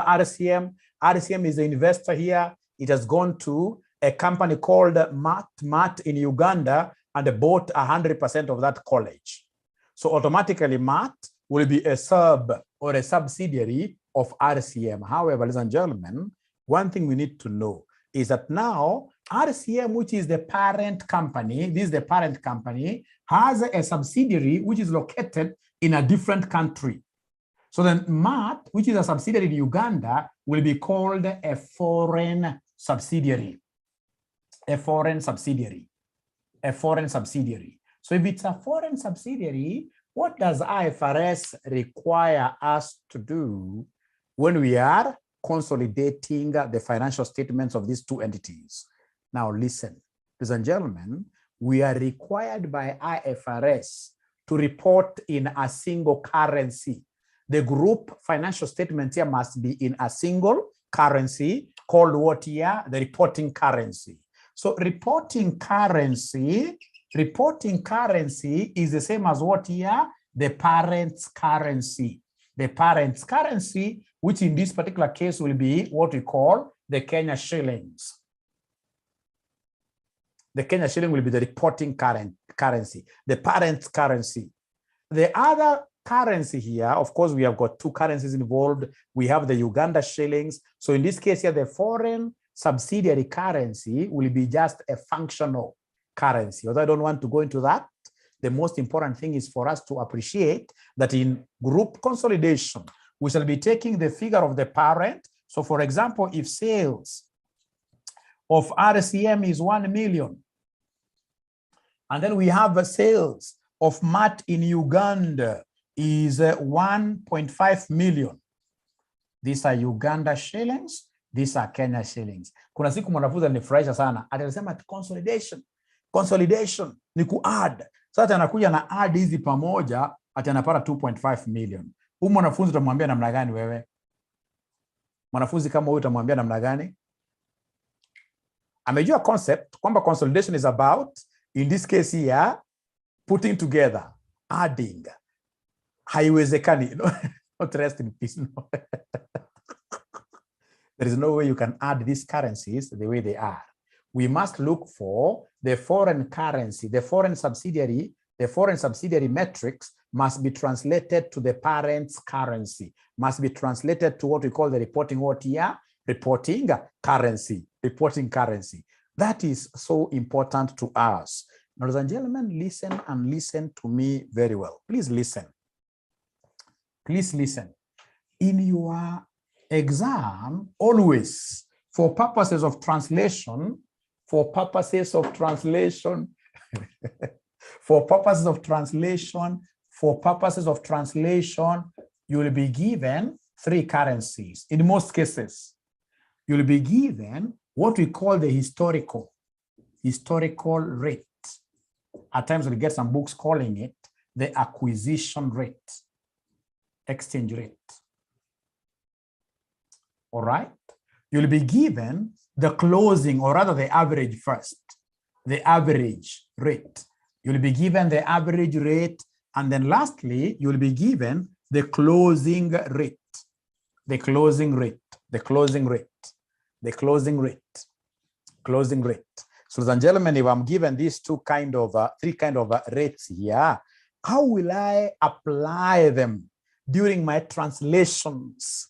RCM. RCM is the investor here. It has gone to a company called MAT in Uganda and bought 100% of that college. So automatically MAT will be a sub or a subsidiary of RCM. However, ladies and gentlemen, one thing we need to know is that now RCM, which is the parent company, this is the parent company, has a subsidiary which is located in a different country. So then MAT, which is a subsidiary in Uganda, will be called a foreign subsidiary. A foreign subsidiary. A foreign subsidiary. So if it's a foreign subsidiary, what does IFRS require us to do when we are consolidating the financial statements of these two entities? Now listen, ladies and gentlemen, we are required by IFRS to report in a single currency. The group financial statements here must be in a single currency called what here? The reporting currency. So reporting currency is the same as what here? The parent's currency. The parent's currency, which in this particular case will be what we call the Kenya shillings. The Kenya shilling will be the reporting currency, the parent's currency. The other currency here, of course, we have got two currencies involved. We have the Uganda shillings. So in this case here, the foreign subsidiary currency will be just a functional currency. Although I don't want to go into that, the most important thing is for us to appreciate that in group consolidation, we shall be taking the figure of the parent. So for example, if sales of RCM is 1 million, and then we have a sales of MAT in Uganda is 1.5 million. These are Uganda shillings, these are Kenya shillings. Kuna siku mwanafunzi alinifurahisha sana. Alisema consolidation. Consolidation ni ku-add. Sasa anakuja na add hizi pamoja, ati anapata 2.5 million. Huyu mwanafunzi utamwambia namna gani wewe? Mwanafunzi kama huyu utamwambia namna gani? Amejua concept kwamba consolidation is about, in this case here, putting together, adding. Haiwezekani. Not rest in peace. No. There is no way you can add these currencies the way they are. We must look for the foreign currency, the foreign subsidiary metrics must be translated to the parent's currency, must be translated to what we call the reporting what here? Reporting currency. That is so important to us. Ladies and gentlemen, listen and listen to me very well. Please listen. Please listen. In your exam, always, for purposes of translation, for purposes of translation, you will be given three currencies. In most cases, you will be given what we call the historical rate. At times we get some books calling it the acquisition rate, exchange rate. All right. You'll be given the closing, or rather the average first, the average rate. You'll be given the average rate, and then lastly, you'll be given the closing rate, the closing rate. So, ladies and gentlemen, if I'm given these three kind of rates here, how will I apply them during my translations?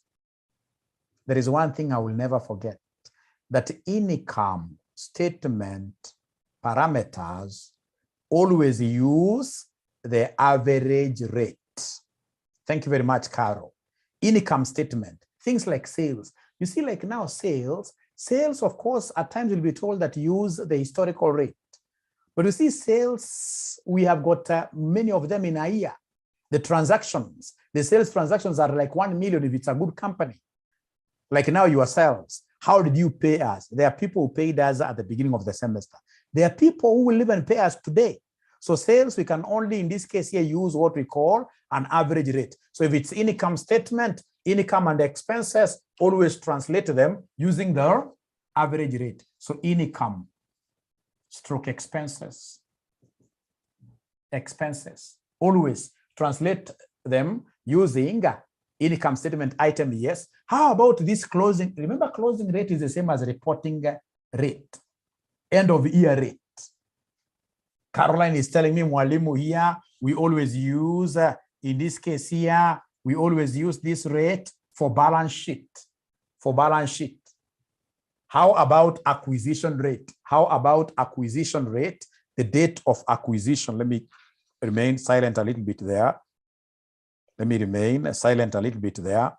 There is one thing I will never forget, that income statement parameters always use the average rate. Thank you very much, Carol. Income statement, things like sales. You see, like now sales, of course, at times you'll be told that use the historical rate. But you see sales, we have got many of them in a year. The transactions, the sales transactions are like 1 million if it's a good company. Like now yourselves, how did you pay us? There are people who paid us at the beginning of the semester. There are people who will even pay us today. So sales, we can only, in this case here, use what we call an average rate. So if it's income statement, income and expenses, always translate them using the average rate. So income stroke expenses, always translate them using Income statement item, yes. How about this closing? Remember, closing rate is the same as reporting rate, end of year rate. Caroline is telling me, Mwalimu, here, we always use, in this case here, we always use this rate for balance sheet. For balance sheet. How about acquisition rate? How about acquisition rate? The date of acquisition. Let me remain silent a little bit there. Let me remain silent a little bit there.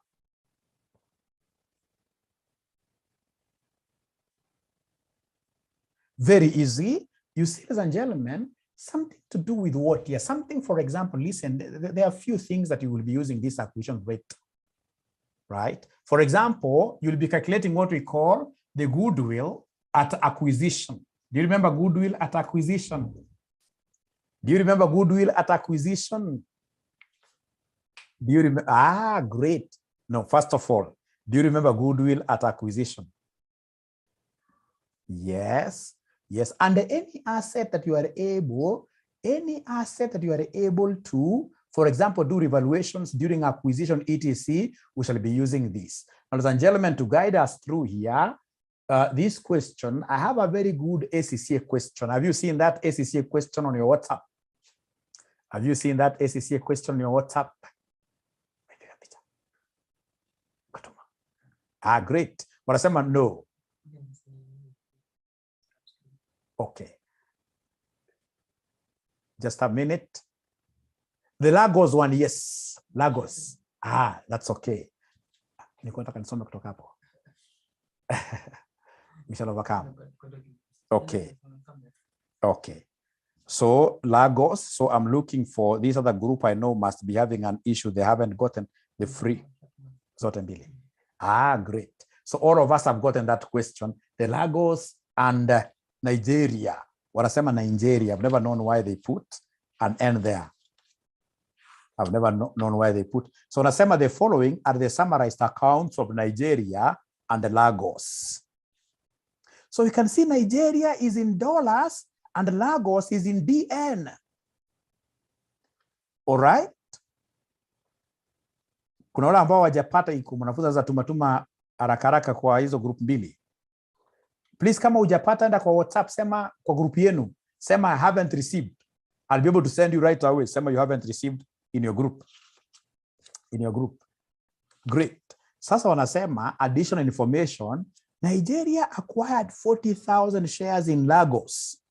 Very easy. You see, ladies and gentlemen, something to do with what here? Something, for example, listen, there are a few things that you will be using this acquisition rate, right? For example, you'll be calculating what we call the goodwill at acquisition. Do you remember goodwill at acquisition? Do you remember goodwill at acquisition? Do you remember? Ah, great. No, first of all, do you remember goodwill at acquisition? Yes, yes. And any asset that you are able, to, for example, do revaluations during acquisition, etc., we shall be using this. Ladies and gentlemen, to guide us through here, this question, I have a very good ACCA question. Have you seen that ACCA question on your WhatsApp? Have you seen that ACCA question on your WhatsApp? Ah, great. Wanasema no. Okay. Just a minute. The Lagos one, yes. Lagos. Ah, that's okay. We shall overcome. Okay. Okay. So Lagos, so I'm looking for this other group I know must be having an issue. They haven't gotten the free zote mbili. Ah, great. So all of us have gotten that question. The Lagos and Nigeria. Wanasema Nigeria. I've never known why they put an N there. I've never known why they put. So wanasema the following are the summarized accounts of Nigeria and the Lagos. So you can see Nigeria is in dollars and Lagos is in DN. All right? Kuna wale ambao wajapata iko mnafunza za tumatuma haraka kwa hizo group mbili. Please, kama hujapata enda kwa WhatsApp, sema kwa group yenu, sema I haven't received. I'll be able to send you right away. Sema you haven't received in your group. In your group. Great. Sasa wanasema additional information. Nigeria acquired 40,000 shares in Lagos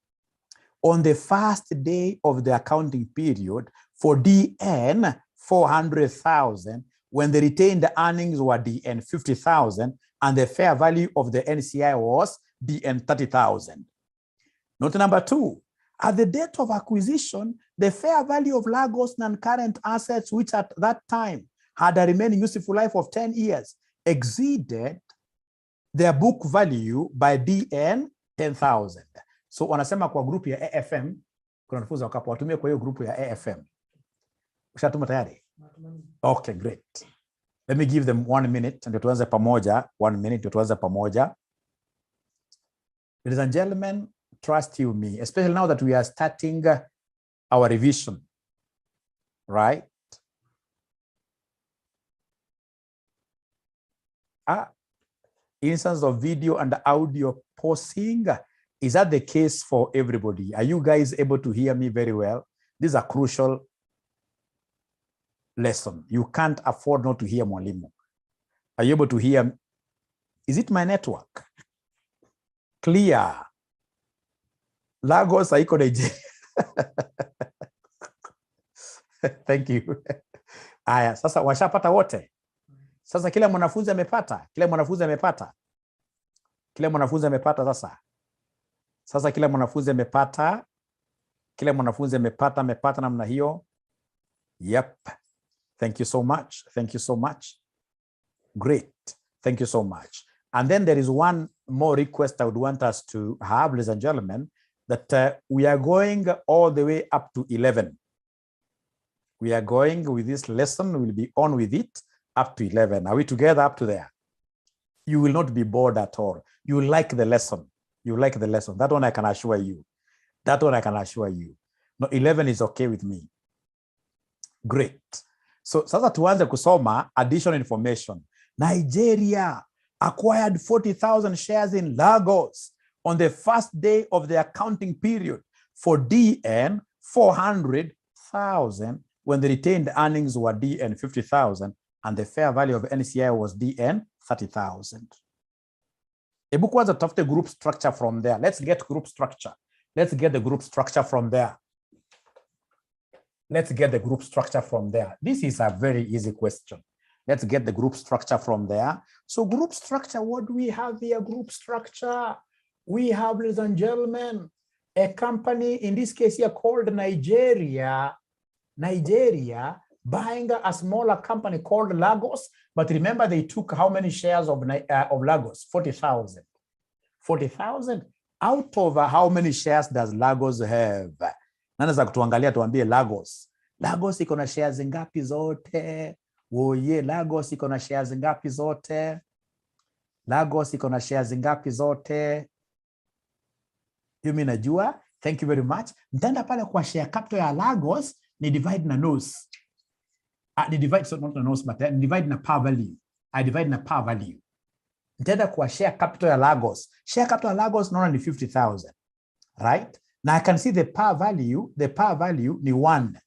on the first day of the accounting period for DN 400,000 when the retained earnings were DN 50,000 and the fair value of the NCI was DN 30,000. Note number 2, at the date of acquisition, the fair value of Lagos non-current assets, which at that time had a remaining useful life of 10 years, exceeded their book value by DN 10,000. So wanasema kwa group ya AFM, kuna wanafunzi wakapo watumie kwa hiyo group ya AFM. Ushatuma tayari? Okay, great. Let me give them 1 minute ndio tuanze pamoja. 1 minute ndio tuanze pamoja. Ladies and gentlemen, trust you me, especially now that we are starting our revision, right? Instance of video and audio pausing. Is that the case for everybody? Are you guys able to hear me very well? This is a crucial lesson. You can't afford not to hear Mwalimu. Are you able to hear? Is it my network? Clear. Lagos, haiko Nigeria. Thank you. Aya, sasa washapata wote. Sasa kila mwanafunzi amepata. Kila mwanafunzi amepata. Kila mwanafunzi amepata sasa. Sasa kila mwanafunzi amepata. Kila mwanafunzi amepata namna hiyo. Yep. Thank you so much. Thank you so much. Great. Thank you so much. And then there is one more request I would want us to have, ladies and gentlemen, that we are going all the way up to 11. We are going with this lesson. We'll be on with it up to 11. Are we together up to there? You will not be bored at all. You will like the lesson. You like the lesson. That one I can assure you. That one I can assure you. No, 11 is okay with me. Great. So sasa tuanze kusoma additional information. Nigeria acquired 40,000 shares in Lagos on the first day of the accounting period for DN 400,000 when the retained earnings were DN 50,000 and the fair value of NCI was DN 30,000. Hebu kwanza tutafute group structure from there. Let's get group structure. Let's get the group structure from there. Let's get the group structure from there. This is a very easy question. Let's get the group structure from there. So group structure, what do we have here? Group structure. We have, ladies and gentlemen, a company, in this case here, called Nigeria, buying a smaller company called Lagos. But remember, they took how many shares of Lagos? 40,000. 40,000. Out of how many shares does Lagos have? Nani za kutuangalia tuambie Lagos. Lagos iko na shares ngapi zote? Oye, Lagos iko na shares ngapi zote? Lagos iko na shares ngapi zote? Mimi najua. Thank you very much. Nitaenda pale kwa share capital ya Lagos, ni divide na nose. Ni divide, so not na nose, but ni divide na par value. I divide na par value. Nitaenda kwa share capital ya Lagos. Share capital ya Lagos naona ni 50,000. Right? Now I can see the par value ni 1.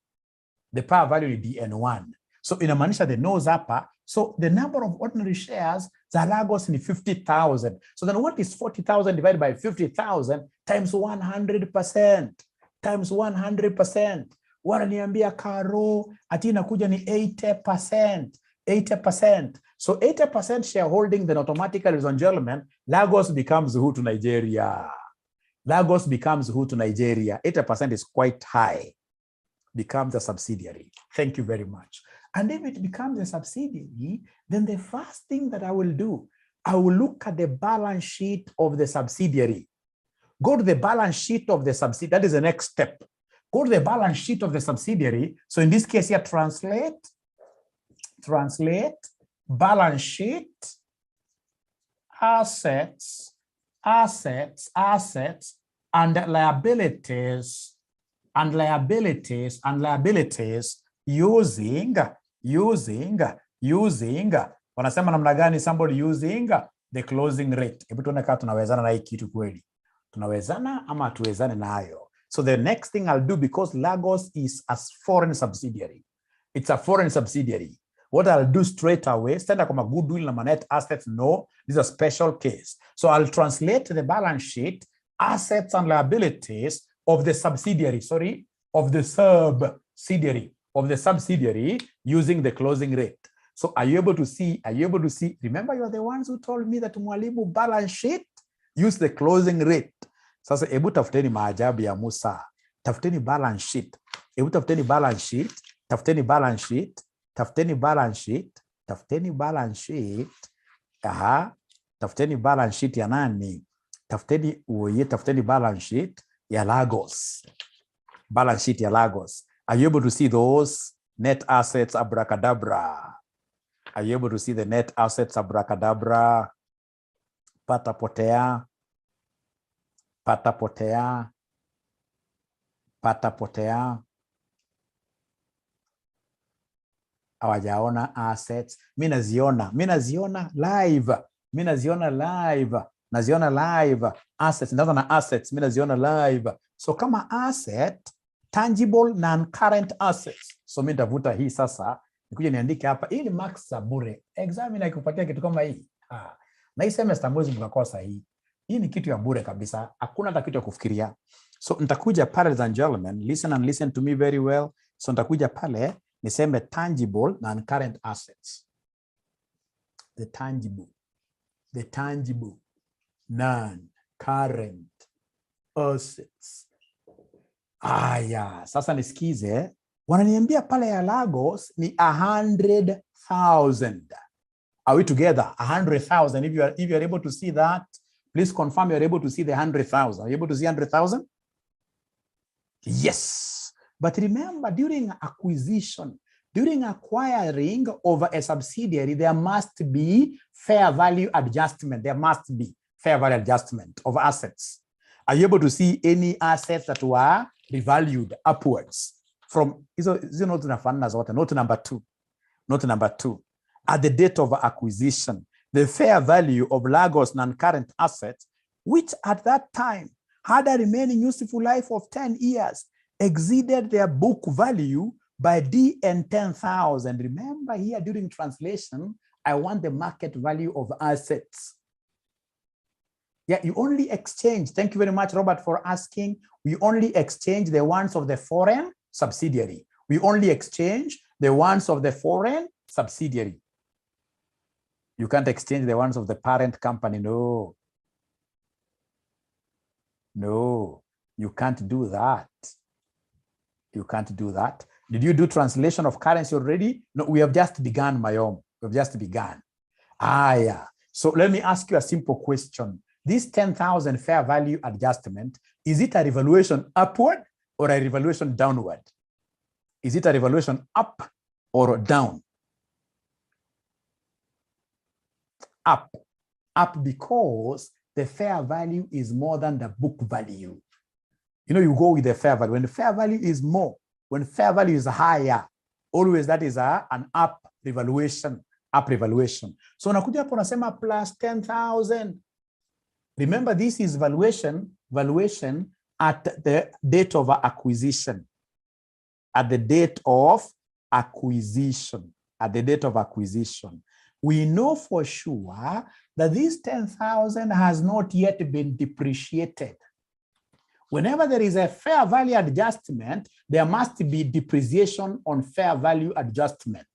The par value ni DN1. So inamaanisha the nose hapa. So the number of ordinary shares za Lagos ni 50,000. So then what is 40,000 divided by 50,000 times 100%? Times 100%. Wananiambia Karo, ati inakuja ni 80%. 80%. So 80% shareholding, then automatically, ladies and gentlemen, Lagos becomes who to Nigeria? Lagos becomes who to Nigeria? 80% is quite high. Becomes a subsidiary. Thank you very much. And if it becomes a subsidiary, then the first thing that I will do, I will look at the balance sheet of the subsidiary. Go to the balance sheet of the subsidiary. That is the next step. Go to the balance sheet of the subsidiary. So in this case here, translate balance sheet, assets, and liabilities, using, wanasema namna gani somebody using the closing rate. Hebu tuone kama tunawezana na hii kitu kweli. Tunawezana ama hatuwezane nayo. So the next thing I'll do, because Lagos is a foreign subsidiary. It's a foreign subsidiary. What I'll do straight away, stand up on my goodwill and net assets. No, this is a special case. So I'll translate the balance sheet, assets and liabilities of the subsidiary, of the subsidiary using the closing rate. So are you able to see? Remember, you are the ones who told me that mwalimu balance sheet, use the closing rate. Sasa ebu tafuteni maajabu ya Musa. Tafuteni balance sheet. Ebu tafuteni balance sheet. Tafuteni balance sheet. Tafuteni balance sheet. Tafuteni balance sheet. Aha. Tafuteni balance sheet ya nani? Tafuteni balance sheet ya Lagos. Balance sheet ya Lagos. Are you able to see those net assets abracadabra? Are you able to see the net assets abracadabra? Patapotea. Hawajaona assets. Mimi naziona live. Naziona live. Assets. Ndaza na assets. Mimi naziona live. So kama asset, tangible non-current assets. So mimi nitavuta hii sasa. Nikuja niandike hapa. Hii ni marks za bure. Examiner ikupatia kitu kama hii. Na hii semester mwezi mkakosa hii. Hii ni kitu ya bure kabisa. Hakuna hata kitu ya kufikiria. So nitakuja pale, ladies and gentlemen, listen to me very well. So nitakuja pale niseme tangible non-current assets. The tangible non-current assets. Sasa nisikize. Wananiambia pale ya Lagos ni 100,000. Are we together? 100,000. If you are able to see that, please confirm you are able to see the 100,000. Are you able to see 100,000? Yes. But remember, during acquiring over a subsidiary, there must be fair value adjustment. There must be fair value adjustment of assets. Are you able to see any assets that were revalued upwards? From, note number 2. Note number 2, at the date of acquisition, the fair value of Lagos non-current assets, which at that time had a remaining useful life of 10 years, exceeded their book value by DN 10,000. Remember here during translation, I want the market value of assets. Yeah, you only exchange. Thank you very much, Robert, for asking. We only exchange the ones of the foreign subsidiary. We only exchange the ones of the foreign subsidiary. You can't exchange the ones of the parent company. No. No, you can't do that. You can't do that. Did you do translation of currency already? No, we have just begun, Mayom. We have just begun. Yeah. So let me ask you a simple question. This 10,000 fair value adjustment, is it a revaluation upward or a revaluation downward? Is it a revaluation up or down? Up. Up because the fair value is more than the book value. You know, you go with the fair value. When the fair value is more, when fair value is higher, always that is an up revaluation, up revaluation. So unakuja hapo unasema plus 10,000. Remember, this is valuation at the date of acquisition. At the date of acquisition. At the date of acquisition. We know for sure that this 10,000 has not yet been depreciated. Whenever there is a fair value adjustment, there must be depreciation on fair value adjustment.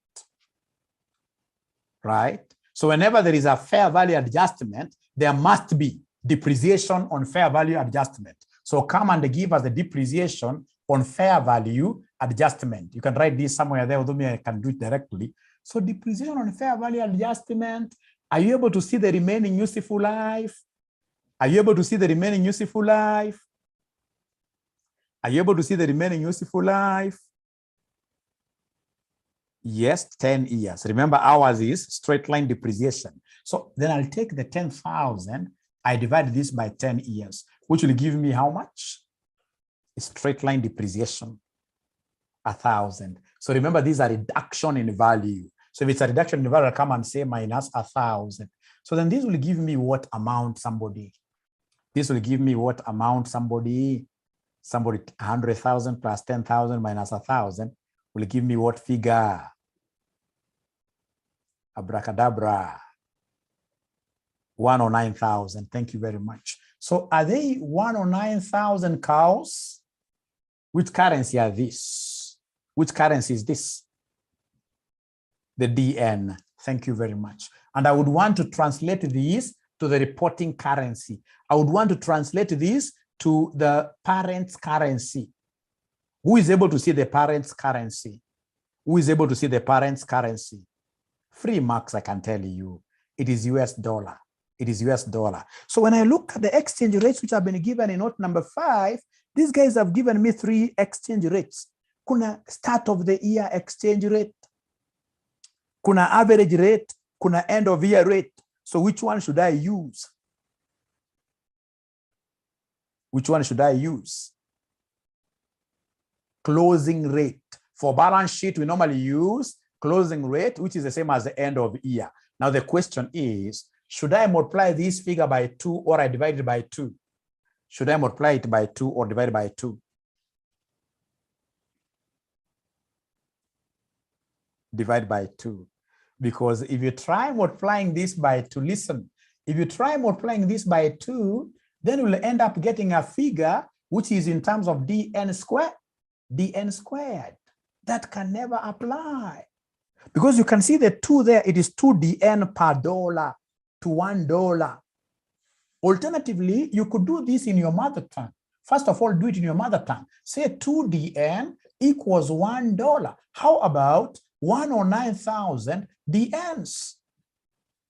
Right? So whenever there is a fair value adjustment, there must be depreciation on fair value adjustment. So come and give us the depreciation on fair value adjustment. You can write this somewhere there, although I can do it directly. So depreciation on fair value adjustment. Are you able to see the remaining useful life? Are you able to see the remaining useful life? Are you able to see the remaining useful life? Yes, 10 years. Remember, ours is straight line depreciation. So then I'll take the 10,000, I divide this by 10 years, which will give me how much? Straight line depreciation, 1,000. So remember, these are reduction in value. So if it's a reduction in value, I'll come and say minus 1,000. So then this will give me what amount, somebody? This will give me what amount, somebody? Somebody, 100,000 plus 10,000 minus 1,000 will give me what figure? Abracadabra. 109,000. Thank you very much. So are they 109,000 cows? Which currency are this? Which currency is this? The DN. Thank you very much. And I would want to translate these to the reporting currency. I would want to translate this to the parent's currency. Who is able to see the parent's currency? Who is able to see the parent's currency? Free marks, I can tell you. It is US dollar. It is US dollar. So when I look at the exchange rates which have been given in note number 5, these guys have given me 3 exchange rates. Kuna start of the year exchange rate, kuna average rate, kuna end of year rate. So which one should I use? Which one should I use? Closing rate. For balance sheet, we normally use closing rate, which is the same as the end of year. Now the question is, should I multiply this figure by 2 or I divide it by 2? Should I multiply it by 2 or divide it by 2? Divide by 2. Because if you try multiplying this by 2, listen, if you try multiplying this by 2, then we'll end up getting a figure which is in terms of dn squared. Dn squared. That can never apply. Because you can see the 2 there, it is 2 dn per dollar to $1. Alternatively, you could do this in your mother tongue. First of all, do it in your mother tongue. Say 2 dn equals $1. How about 109,000 dn's?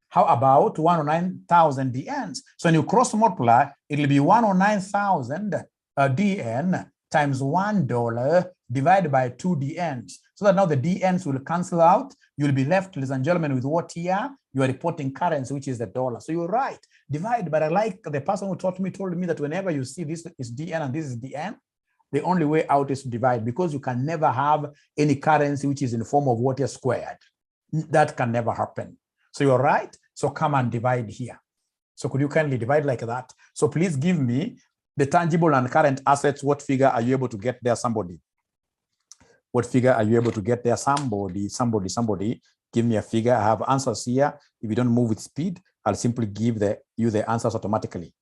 How about 109,000 dn's? So when you cross multiply, it'll be 109,000 dn times $1 divided by 2 dn's. So that now the dn's will cancel out. You'll be left, ladies and gentlemen, with what here? You are reporting currency, which is the dollar. So you're right, divide. But I like the person who told me that whenever you see this is dn and this is dn, the only way out is to divide, because you can never have any currency which is in the form of what is squared. That can never happen. So you're right. So come and divide here. So could you kindly divide like that? So please give me the tangible and current assets. What figure are you able to get there, somebody? What figure are you able to get there? Somebody. Give me a figure. I have answers here. If you don't move with speed, I'll simply give you the answers automatically.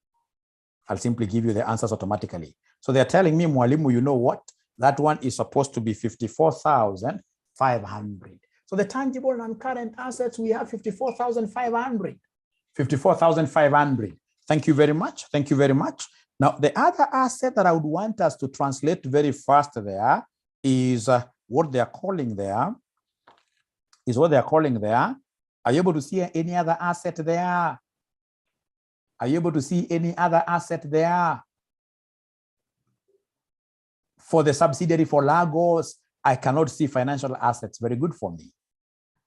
I'll simply give you the answers automatically. So they're telling me, Mwalimu, you know what? That one is supposed to be 54,500. So the tangible and current assets, we have 54,500. 54,500. Thank you very much. Thank you very much. Now, the other asset that I would want us to translate very fast there is what they are calling there. Are you able to see any other asset there? Are you able to see any other asset there? For the subsidiary for Lagos, I cannot see financial assets. Very good for me.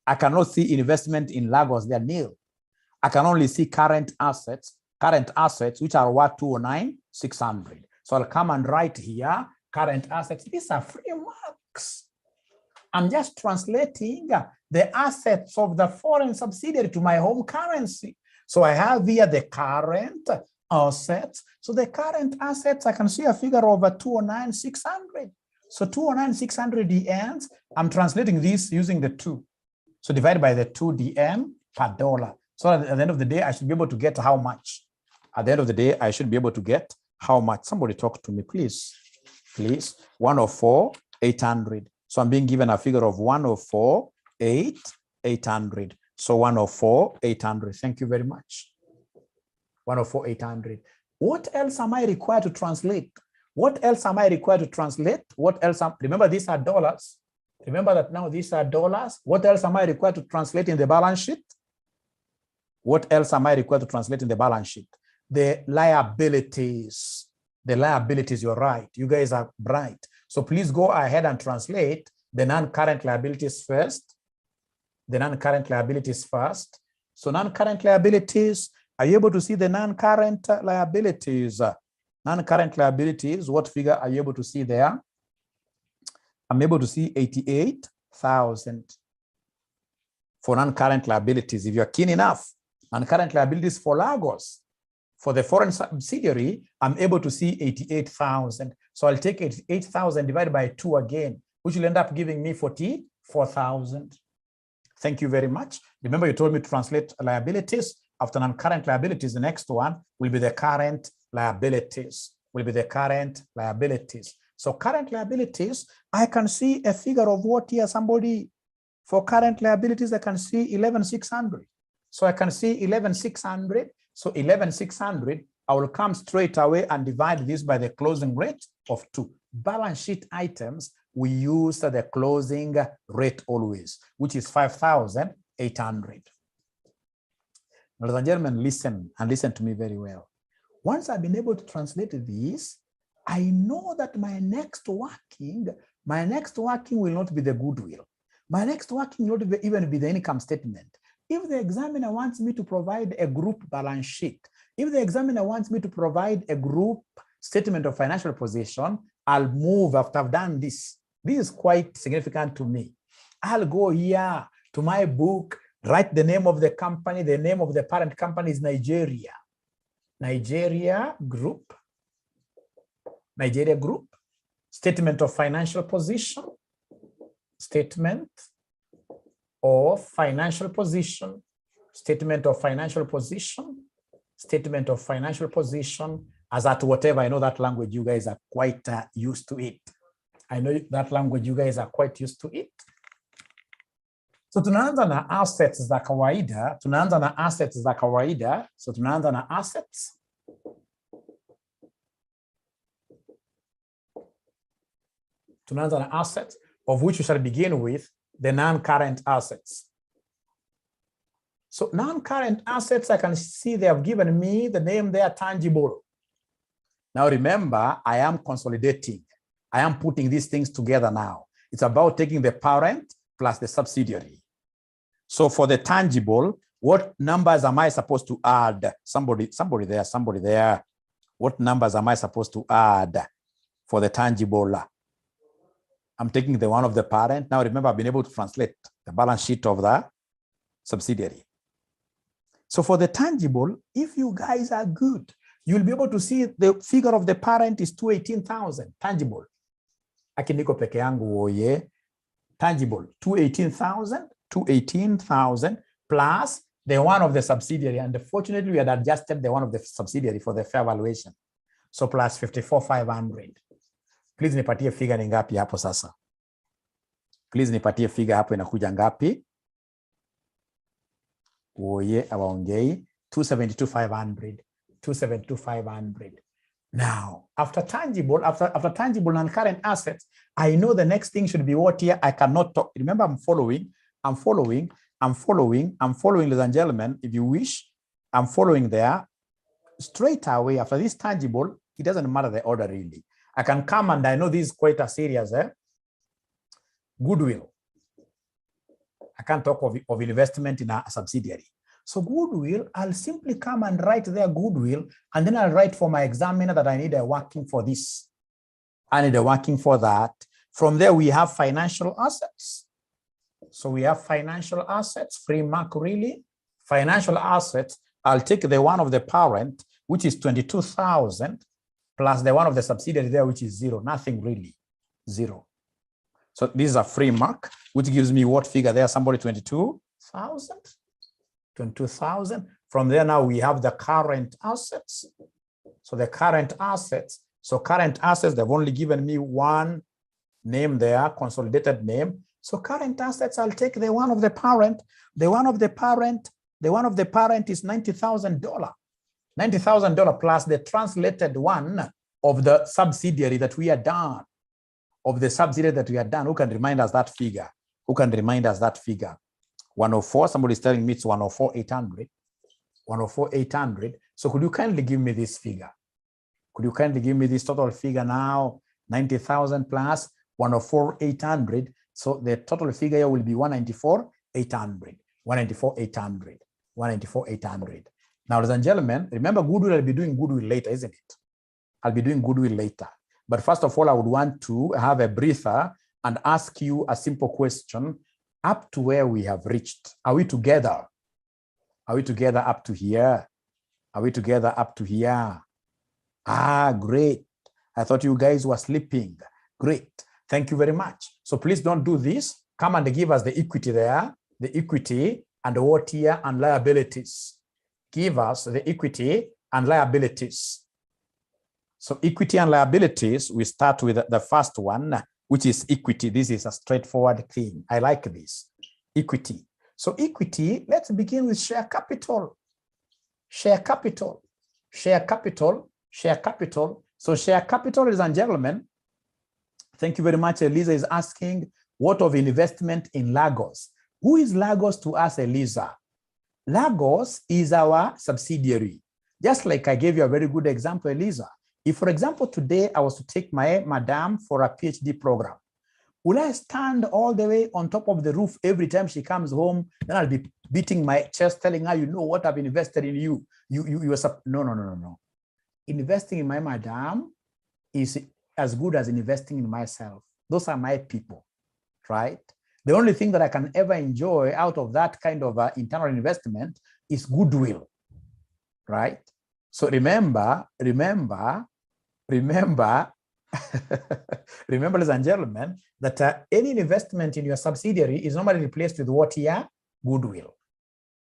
I cannot see investment in Lagos. They're nil. I can only see current assets, which are what, 209,600. So I'll come and write here, current assets. These are frameworks. I'm just translating the assets of the foreign subsidiary to my home currency. So I have here the current assets. So the current assets, I can see a figure of 209,600. So 209,600 DNs, I'm translating this using the 2. So divide by the 2 DN per dollar. So at the end of the day, I should be able to get how much? At the end of the day, I should be able to get how much? Somebody talk to me, please. Please. 104,800. So I'm being given a figure of 104,800. So 104,800. Thank you very much. 104,800. What else am I required to translate? What else am I required to translate? What else? Remember, these are dollars. Remember that now these are dollars. What else am I required to translate in the balance sheet? What else am I required to translate in the balance sheet? The liabilities. The liabilities, you're right. You guys are bright. So please go ahead and translate the non-current liabilities first. The non-current liabilities first. So non-current liabilities, are you able to see the non-current liabilities? Non-current liabilities, what figure are you able to see there? I'm able to see 88,000 for non-current liabilities. If you're keen enough, non-current liabilities for Lagos, for the foreign subsidiary, I'm able to see 88,000. So I'll take 88,000 divided by 2 again, which will end up giving me 44,000. Thank you very much. Remember, you told me to translate liabilities. After non-current liabilities, the next one will be the current liabilities. So current liabilities, I can see a figure of what here, somebody? For current liabilities, I can see 11,600. So I can see 11,600. So 11,600, I will come straight away and divide this by the closing rate of 2. Balance sheet items, we use the closing rate always, which is 5,800. Ladies and gentlemen, listen and listen to me very well. Once I've been able to translate this, I know that my next working will not be the goodwill. My next working will not even be the income statement. If the examiner wants me to provide a group balance sheet, if the examiner wants me to provide a group statement of financial position, I'll move after I've done this. This is quite significant to me. I'll go here to my book, write the name of the company. The name of the parent company is Nigeria. Nigeria Group. Nigeria Group. Statement of financial position. Statement of financial position. Statement of financial position. Statement of financial position. As at whatever, I know that language, you guys are quite used to it. I know that language, you guys are quite used to it. So tunaanza na assets za kawaida, So tunaanza na assets. Tunaanza na assets, of which we shall begin with the non-current assets. So non-current assets, I can see they have given me the name there, tangible. Now remember, I am consolidating. I am putting these things together now. It's about taking the parent plus the subsidiary. So for the tangible, what numbers am I supposed to add? Somebody there. What numbers am I supposed to add for the tangible? I'm taking the one of the parent. Now remember, I've been able to translate the balance sheet of the subsidiary. So for the tangible, if you guys are good, you'll be able to see the figure of the parent is 218,000 tangible. Akiniko peke yangu oye. Tangible 218,000 plus the one of the subsidiary. And fortunately, we had adjusted the one of the subsidiary for the fair valuation. So plus 54,500. Please nipatie figure ni ngapi hapo sasa? Please nipatie figure hapo inakuja ngapi? Oye, awaongei 272,500. 272,500. Now, after tangible and current assets, I know the next thing should be what here? I cannot talk. Remember, I'm following, ladies and gentlemen. If you wish, I'm following there. Straight away, after this tangible, it doesn't matter the order really. I can come and I know this is quite a serious goodwill. I can't talk of investment in a subsidiary. So goodwill, I'll simply come and write there goodwill, and then I'll write for my examiner that I need a working for this. I need a working for that. From there, we have financial assets. So we have financial assets, free mark really. Financial assets, I'll take the one of the parent, which is 22,000, plus the one of the subsidiary there, which is 0, nothing really, 0. So this is a free mark, which gives me what figure there? Somebody 22,000. 22,000. From there now we have the current assets. So the current assets. So current assets, they've only given me one name there, consolidated name. So current assets, I'll take the one of the parent. The one of the parent is $90,000. $90,000 plus the translated one of the subsidiary that we are done. Of the subsidiary that we are done. Who can remind us that figure? 104, somebody's telling me it's 104,800. 104,800. So could you kindly give me this figure? Could you kindly give me this total figure now? 90,000 plus 104,800. So the total figure here will be 194,800. 194,800. 194,800. Now, ladies and gentlemen, remember goodwill, I'll be doing goodwill later, isn't it? I'll be doing goodwill later. But first of all, I would want to have a breather and ask you a simple question. Up to where we have reached, are we together? Are we together up to here? Are we together up to here? Ah, great. I thought you guys were sleeping. Great. Thank you very much. So please don't do this. Come and give us the equity there, the equity and what here and liabilities. Give us the equity and liabilities. So equity and liabilities, we start with the first one, which is equity. This is a straightforward thing. I like this. Equity. So equity, let's begin with share capital. Share capital. Share capital. Share capital. So share capital, ladies and gentlemen, thank you very much. Eliza is asking, what of investment in Lagos? Who is Lagos to us, Eliza? Lagos is our subsidiary. Just like I gave you a very good example, Eliza. If, for example, today I was to take my madam for a PhD program, will I stand all the way on top of the roof every time she comes home? Then I'll be beating my chest, telling her, you know what, I've invested in you. No. Investing in my madam is as good as investing in myself. Those are my people, right? The only thing that I can ever enjoy out of that kind of internal investment is goodwill, right? So remember, ladies and gentlemen, that any investment in your subsidiary is normally replaced with what here? Goodwill.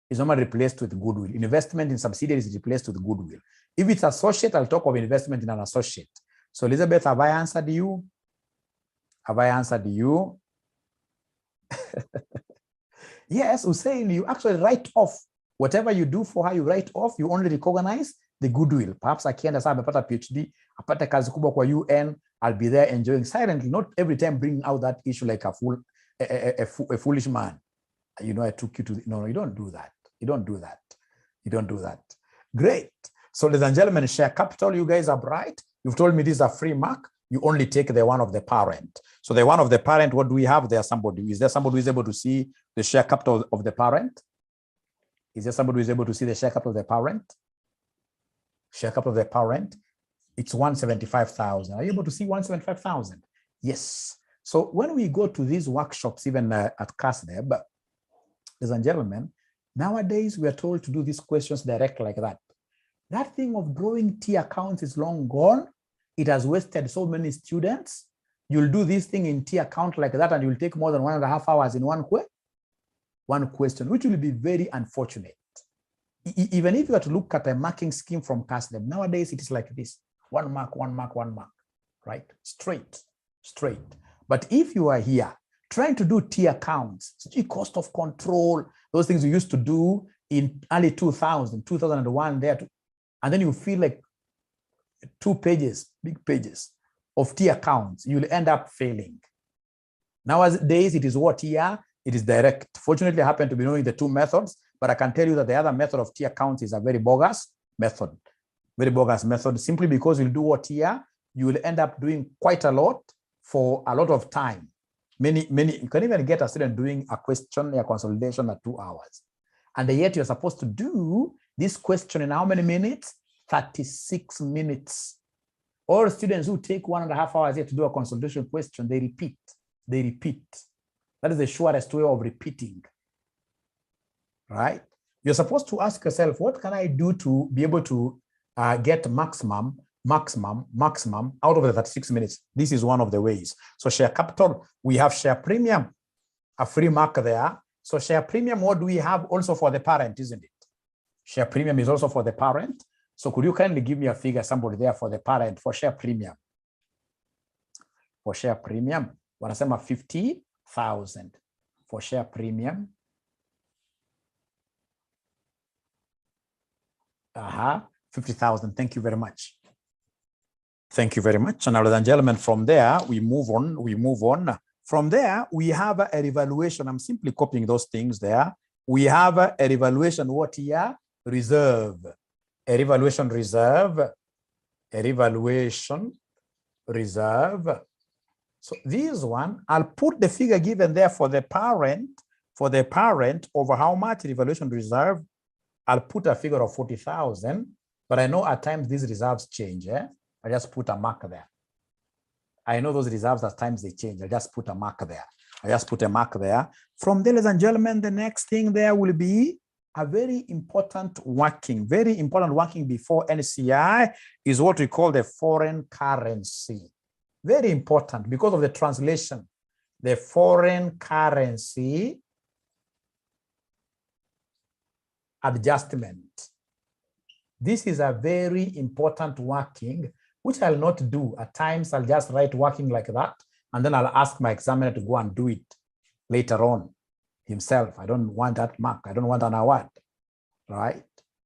Is normally replaced with goodwill. Investment in subsidiaries is replaced with goodwill. If it's associate, I'll talk of investment in an associate. So Elizabeth, have I answered you? Have I answered you? Yes, Hussein, you actually write off whatever you do for her, you write off, you only recognize the goodwill. Perhaps akienda sasa amepata PhD, apate kazi kubwa kwa UN, I'll be there enjoying silently, not every time bringing out that issue like a foolish man. You know, I took you to, no, you don't do that. You don't do that. You don't do that. Great. So ladies and gentlemen, share capital, you guys are bright. You've told me this is a free mark. You only take the one of the parent. So the one of the parent, what do we have there? Somebody, is there somebody who is able to see the share capital of the parent? Is there somebody who is able to see the share capital of the parent? Share capital of the parent, it's 175,000. Are you able to see 175,000? Yes. So when we go to these workshops, even at Kasneb, ladies and gentlemen, Nowadays, we are told to do these questions direct like that. That thing of drawing T accounts is long gone. It has wasted so many students. You'll do this thing in T account like that, and you'll take more than 1.5 hours in one question, which will be very unfortunate. Even if you were to look at a marking scheme from Kasneb, nowadays it is like this: 1 mark, 1 mark, 1 mark, right? Straight. But if you are here trying to do T accounts, cost of control, those things you used to do in early 2000, 2001 there, and then you feel like 2 pages, big pages of T accounts, you'll end up failing. Nowadays, it is what here? It is direct. Fortunately, I happen to be knowing the 2 methods, but I can tell you that the other method of T accounts is a very bogus method. Very bogus method, simply because you'll do what here? You will end up doing quite a lot for a lot of time. Many, you can even get a student doing a question, a consolidation at 2 hours. And yet you're supposed to do this question in how many minutes? 36 minutes. All students who take 1.5 hours here to do a consolidation question, they repeat. That is the surest way of repeating, right? You're supposed to ask yourself, what can I do to be able to get maximum out of the 36 minutes? This is one of the ways. So share capital, we have share premium, a free mark there. So share premium, what do we have also for the parent, isn't it? Share premium is also for the parent. So could you kindly give me a figure, somebody there, for the parent, for share premium? For share premium, wanasema 50,000 for share premium. 50,000. Thank you very much. Thank you very much. And ladies and gentlemen, from there, we move on. From there, we have a revaluation. I'm simply copying those things there. We have a revaluation, what here? Reserve. A revaluation reserve. A revaluation reserve. So this one, I'll put the figure given there for the parent over how much revaluation reserve. I'll put a figure of 40,000, but I know at times these reserves change. I just put a mark there. I know those reserves at times they change. I just put a mark there. From there, ladies and gentlemen, the next thing there will be a very important working before NCI is what we call the foreign currency. Very important because of the translation. The foreign currency adjustment. This is a very important working, which I'll not do. At times, I'll just write working like that, and then I'll ask my examiner to go and do it later on himself. I don't want that mark. I don't want an award, right?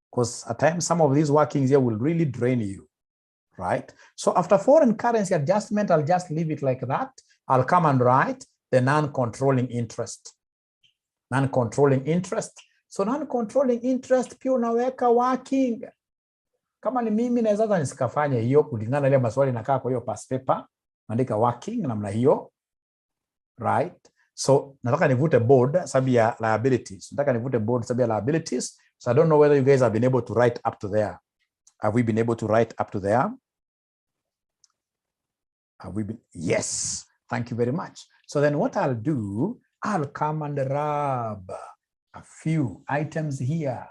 Because at times, some of these workings here will really drain you, right? So after foreign currency adjustment, I'll just leave it like that. I'll come and write the non-controlling interest. Non-controlling interest. So non-controlling interest pia unaweka working. Kama ni mimi naweza nisikafanya hiyo kulingana ile maswali nakaa kwa hiyo past paper, naandika working namna hiyo, right? So nataka nivute board sababu ya liabilities. So I don't know whether you guys have been able to write up to there. Have we been able to write up to there? Have we been? Yes. Thank you very much. So then what I'll do, I'll come and rub a few items here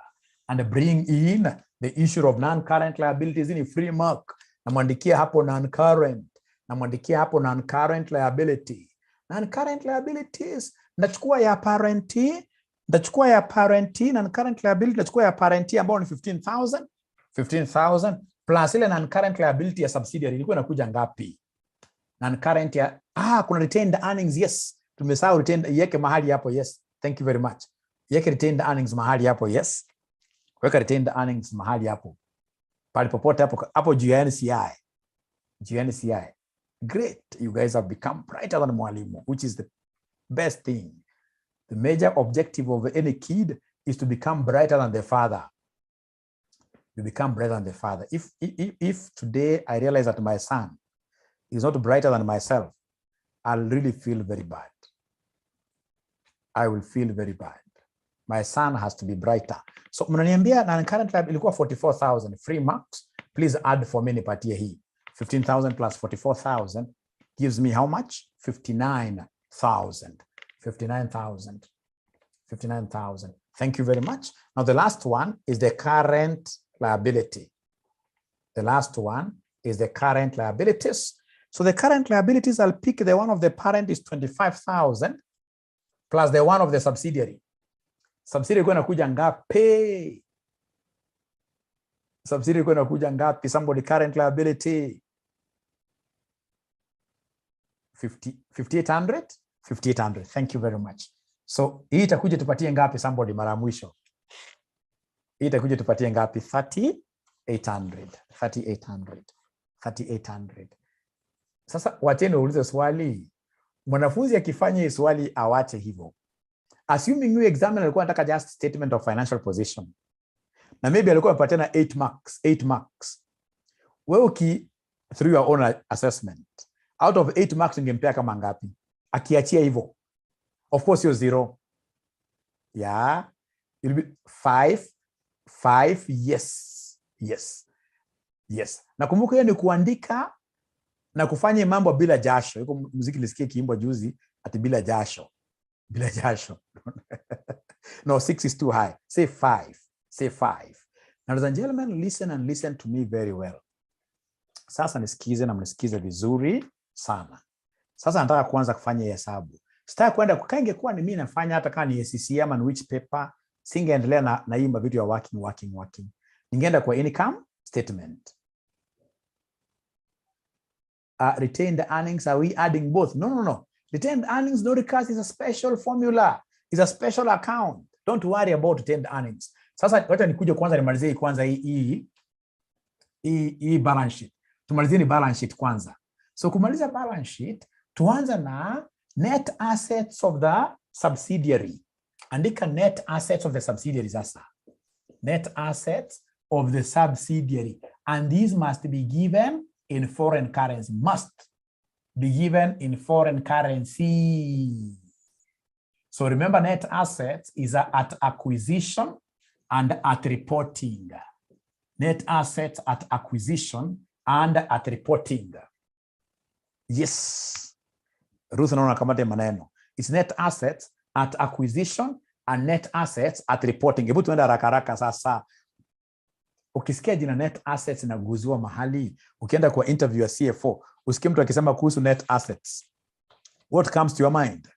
and bring in the issue of non-current liabilities in a free mark. Namwandikia hapo non-current. Namwandikia hapo non-current liability. Non-current liabilities. Nachukua ya parenti. Non-current liability. Nachukua ya parenti ambao ni 15,000. 15,000 plus ile non-current liability ya subsidiary. Ilikuwa inakuja ngapi? Non-current ya, kuna retained earnings. Yes. Tumesahau retained, yeke mahali hapo. Yes. Thank you very much. Yeke retained earnings mahali hapo. Yes. Weka retained earnings mahali hapo. Pali popote hapo GNCI. GNCI. Great. You guys have become brighter than mwalimu, which is the best thing. The major objective of any kid is to become brighter than the father. You become brighter than the father. If today I realize that my son is not brighter than myself, I'll really feel very bad. I will feel very bad. My son has to be brighter. So mnaniambia na current liability ilikuwa 44,000 free marks. Please add for me nipatie hii. 15,000 plus 44,000 gives me how much? 59,000. 59,000. 59,000. Thank you very much. Now, the last one is the current liability. The last one is the current liabilities. So the current liabilities, I'll pick the one of the parent is 25,000 plus the one of the subsidiary. Subsidiary going to kuja ngapi? Subsidiary going to kuja ngapi? Somebody current liability. 5,800? 5,800. Thank you very much. So hii itakuja tupatie ngapi somebody mara mwisho? Hii itakuja tupatie ngapi? 3,800. 3,800. 3,800. Sasa wacheni uulize swali. Mwanafunzi akifanya hii swali awache hivyo. Assuming you examiner alikuwa anataka just statement of financial position. Na maybe alikuwa amepatia 8 marks, 8 marks. Wewe through your own assessment, out of 8 marks ungempea kama ngapi? Akiachia hivyo. Of course you're 0. Yeah. It'll be 5, yes. Yes. Yes. Na kumbuka hiyo ni kuandika na kufanya mambo bila jasho. Yuko muziki nilisikia kiimbo juzi ati bila jasho. Bila jasho. No, 6 is too high. Say 5. Say 5. Now, ladies and gentlemen, listen and listen to me very well. Sasa nisikize na mnisikize vizuri sana. Sasa nataka kuanza kufanya hesabu. Sitaki kwenda ingekuwa ni mimi nafanya hata kama ni SCC ama ni which paper, singeendelea na hii vitu ya working. Ningeenda kwa income statement. Retained earnings, are we adding both? No. Retained earnings, no recast is a special formula. It's a special account. Don't worry about retained earnings. Sasa wacha nikuje kwanza nimalizie kwanza hii balance sheet. Tumalizie ni balance sheet kwanza. So kumaliza balance sheet, tuanza na net assets of the subsidiary. Andika net assets of the subsidiary sasa. Net assets of the subsidiary. And these must be given in foreign currency. Must be given in foreign currency. So remember, net assets is at acquisition and at reporting. Net assets at acquisition and at reporting. Yes. Ruth naona kamate maneno. It's net assets at acquisition and net assets at reporting. Hebu tuenda haraka sasa. Ukisikia jina net assets inaguziwa mahali, ukienda kwa interview ya CFO, usikie mtu akisema kuhusu net assets. What comes to your mind?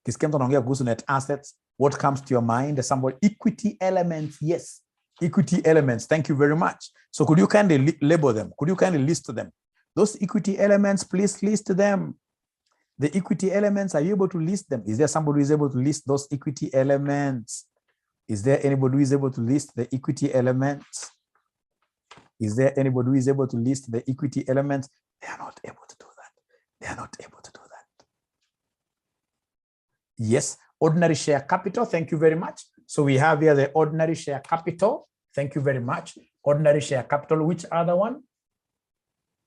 Ukisikia mtu anaongea kuhusu net assets, what comes to your mind? Somebody, equity elements. Yes. Equity elements. Thank you very much. So could you kindly label them? Could you kindly list them? Those equity elements, please list them. The equity elements, are you able to list them? Is there somebody who is able to list those equity elements? Is there anybody who is able to list the equity elements? Is there anybody who is able to list the equity elements? They are not able to do that. They are not able to do that. Yes, ordinary share capital. Thank you very much. So we have here the ordinary share capital. Thank you very much. Ordinary share capital. Which other one?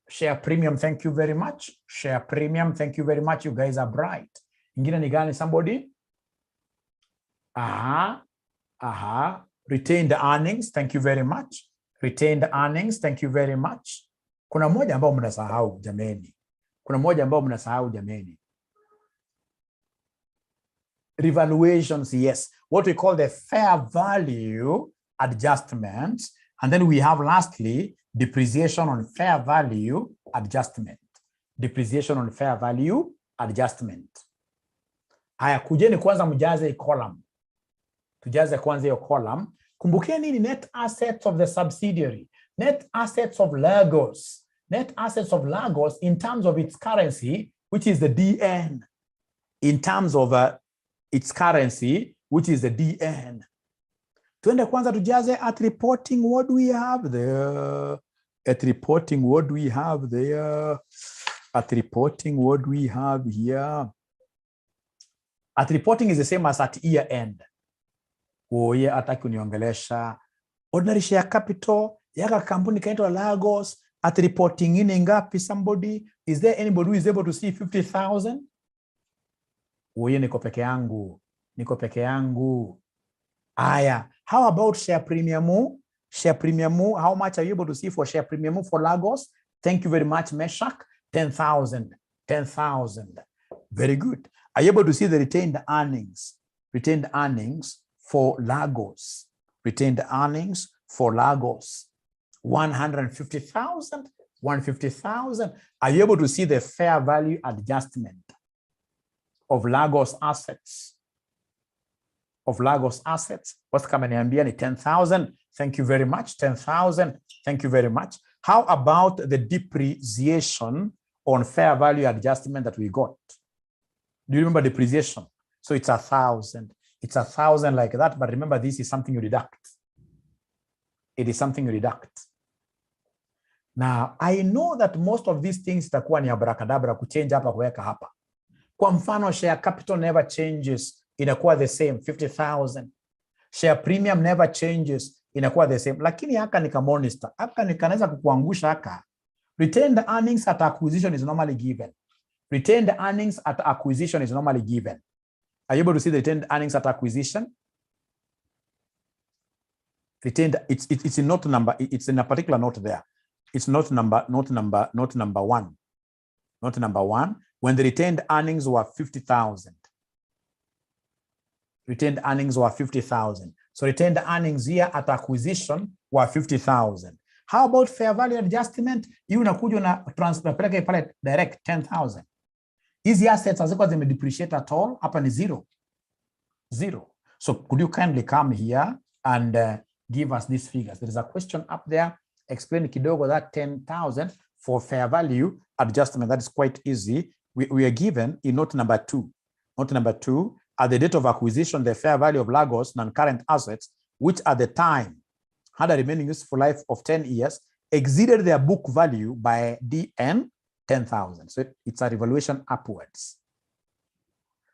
Share premium. Thank you very much. Share premium. Thank you very much. You guys are bright. Ingine ni gani somebody? Retained earnings. Thank you very much. Retained earnings. Thank you very much. Kuna moja ambao mnasahau jameni. Revaluations, yes. What we call the fair value adjustments. And then we have lastly, depreciation on fair value adjustment. Depreciation on fair value adjustment. Haya, kujeni kwanza mjaze column. Tujaze kwanza hiyo column. Kumbukeni ni net assets of the subsidiary. Net assets of Lagos. Net assets of Lagos in terms of its currency, which is the DN. In terms of its currency, which is the DN. Tuende kwanza tujaze at reporting, what do we have there? At reporting, what do we have there? At reporting, what do we have here? At reporting is the same as at year end. Oye ataki uniongelesha. Ordinary share capital, yaka kampuni kaitwa Lagos, at reporting ine ngapi somebody? Is there anybody who is able to see 50,000? Oye niko peke yangu. Aya, how about share premium? Share premium, how much are you able to see for share premium for Lagos? Thank you very much, Meshach. 10,000. 10,000. Very good. Are you able to see the retained earnings? Retained earnings for Lagos. Retained earnings for Lagos, 150,000, 150,000. Are you able to see the fair value adjustment of Lagos assets? Of Lagos assets? What's coming in? 10,000. Thank you very much. 10,000. Thank you very much. How about the depreciation on fair value adjustment that we got? Do you remember depreciation? So it's 1,000. It's 1,000 like that. But remember, this is something you deduct. It is something you deduct. Now, I know that most of these things itakuwa ni abracadabra kuchange hapa kuweka hapa. Kwa mfano, share capital never changes, inakuwa the same, 50,000. Share premium never changes, inakuwa the same. Lakini haka nika monitor, haka nikanaweza kukuangusha haka. Retained earnings at acquisition is normally given. Retained earnings at acquisition is normally given. Are you able to see the retained earnings at acquisition? Retained, it's in note number, it's in a particular note there. It's not number one. Not number one. When the retained earnings were 50,000. Retained earnings were 50,000. So retained earnings here at acquisition were 50,000. How about fair value adjustment? You unakuja na transfer pale direct 10,000. These assets hazikuwa zime depreciate at all. Hapa ni zero. Zero. So could you kindly come here and give us these figures? There is a question up there. Explain kidogo that 10,000 for fair value adjustment. That is quite easy. We are given in note number 2. Note number 2, at the date of acquisition, the fair value of Lagos non-current assets, which at the time had a remaining useful life of 10 years, exceeded their book value by DN 10,000. So it's a revaluation upwards.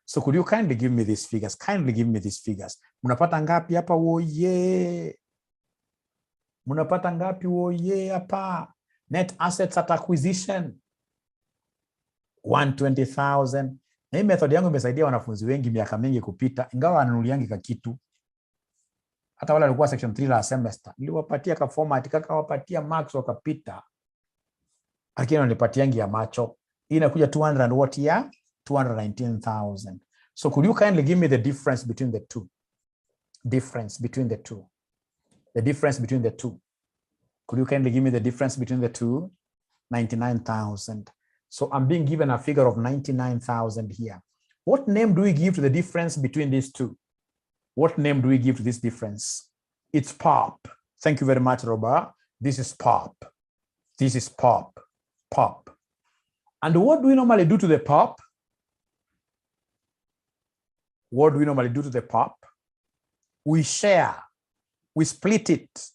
So could you kindly give me these figures? Kindly give me these figures. Munapata ngapi hapa woye? Munapata ngapi woye hapa? Net assets at acquisition 120,000. Na hii method yangu imesaidia wanafunzi wengi miaka mingi kupita, ingawa wananuliangi ka kitu. Hata wale walikuwa section 3 la semester, niliwapatia ka format, kakawapatia marks wakapita. Lakini nilipatiangi ya macho. Hii inakuja 200 and what year? 219,000. So could you kindly give me the difference between the two? Difference between the two. The difference between the two. Could you kindly give me the difference between the two? 99,000. So I'm being given a figure of 99,000 here. What name do we give to the difference between these two? What name do we give to this difference? It's POP. Thank you very much, Robert. This is POP. This is POP. POP. And what do we normally do to the POP? What do we normally do to the POP? We share. We split it.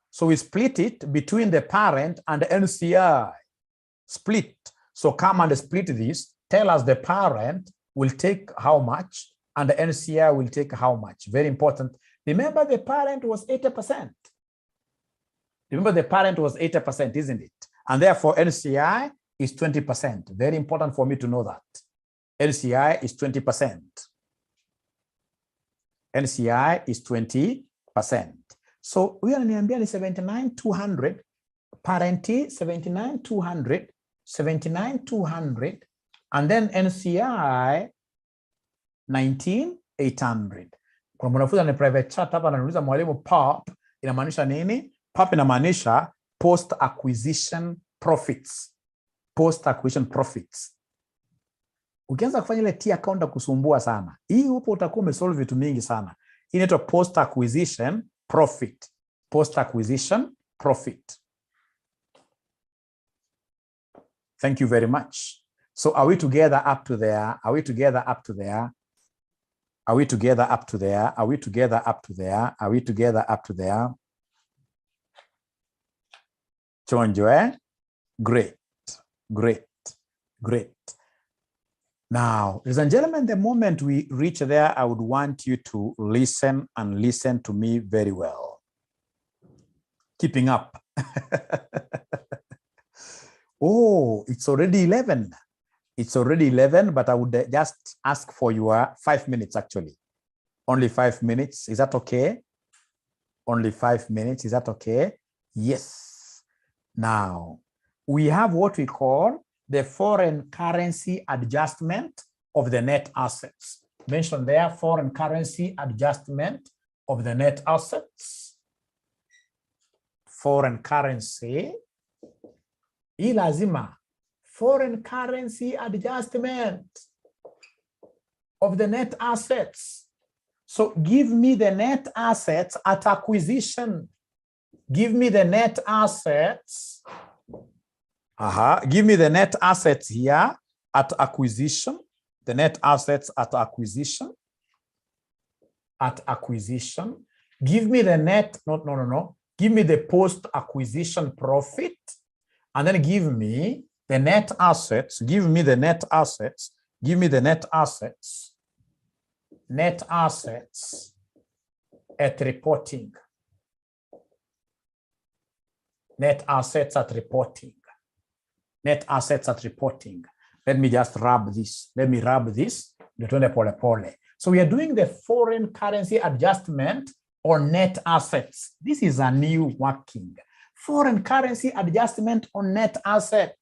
So we split it between the parent and the NCI. Split. So come and split this. Tell us the parent will take how much and the NCI will take how much. Very important. Remember the parent was 80%. Remember the parent was 80%, isn't it? And therefore NCI is 20%. Very important for me to know that. NCI is 20%. NCI is 20%. So we are in 79,200, parent 79,200, 79,200, and then NCI 19,800. Kwa mwanafunzi na private chat hapa ananiuliza mwalimu, POP inamaanisha nini? POP inamaanisha post acquisition profits. Post acquisition profits. Ukianza kufanya ile T account kusumbua sana. Hii upo utakuwa umesolve vitu mingi sana. Hii inaitwa post acquisition profit. Post acquisition profit. Thank you very much. So are we together up to there? Are we together up to there? Are we together up to there? Are we together up to there? Are we together up to there? Chonjo, eh? Great, great, great. Now, ladies and gentlemen, the moment we reach there, I would want you to listen and listen to me very well. Keeping up. Oh, it's already 11. It's already 11, but I would just ask for your 5 minutes, actually. Only 5 minutes. Is that okay? Only 5 minutes. Is that okay? Yes. Now, we have what we call the foreign currency adjustment of the net assets. mentioned there, foreign currency adjustment of the net assets. Foreign currency. Hii lazima. Foreign currency adjustment of the net assets. So give me the net assets at acquisition. Give me the net assets. Give me the net assets here at acquisition. The net assets at acquisition. At acquisition. Give me the net, no. Give me the post-acquisition profit. And then give me the net assets. Give me the net assets. Give me the net assets. Net assets at reporting. Net assets at reporting. Net assets at reporting. Let me just rub this. Let me rub this. So we are doing the foreign currency adjustment on net assets. This is a new working. Foreign currency adjustment on net asset.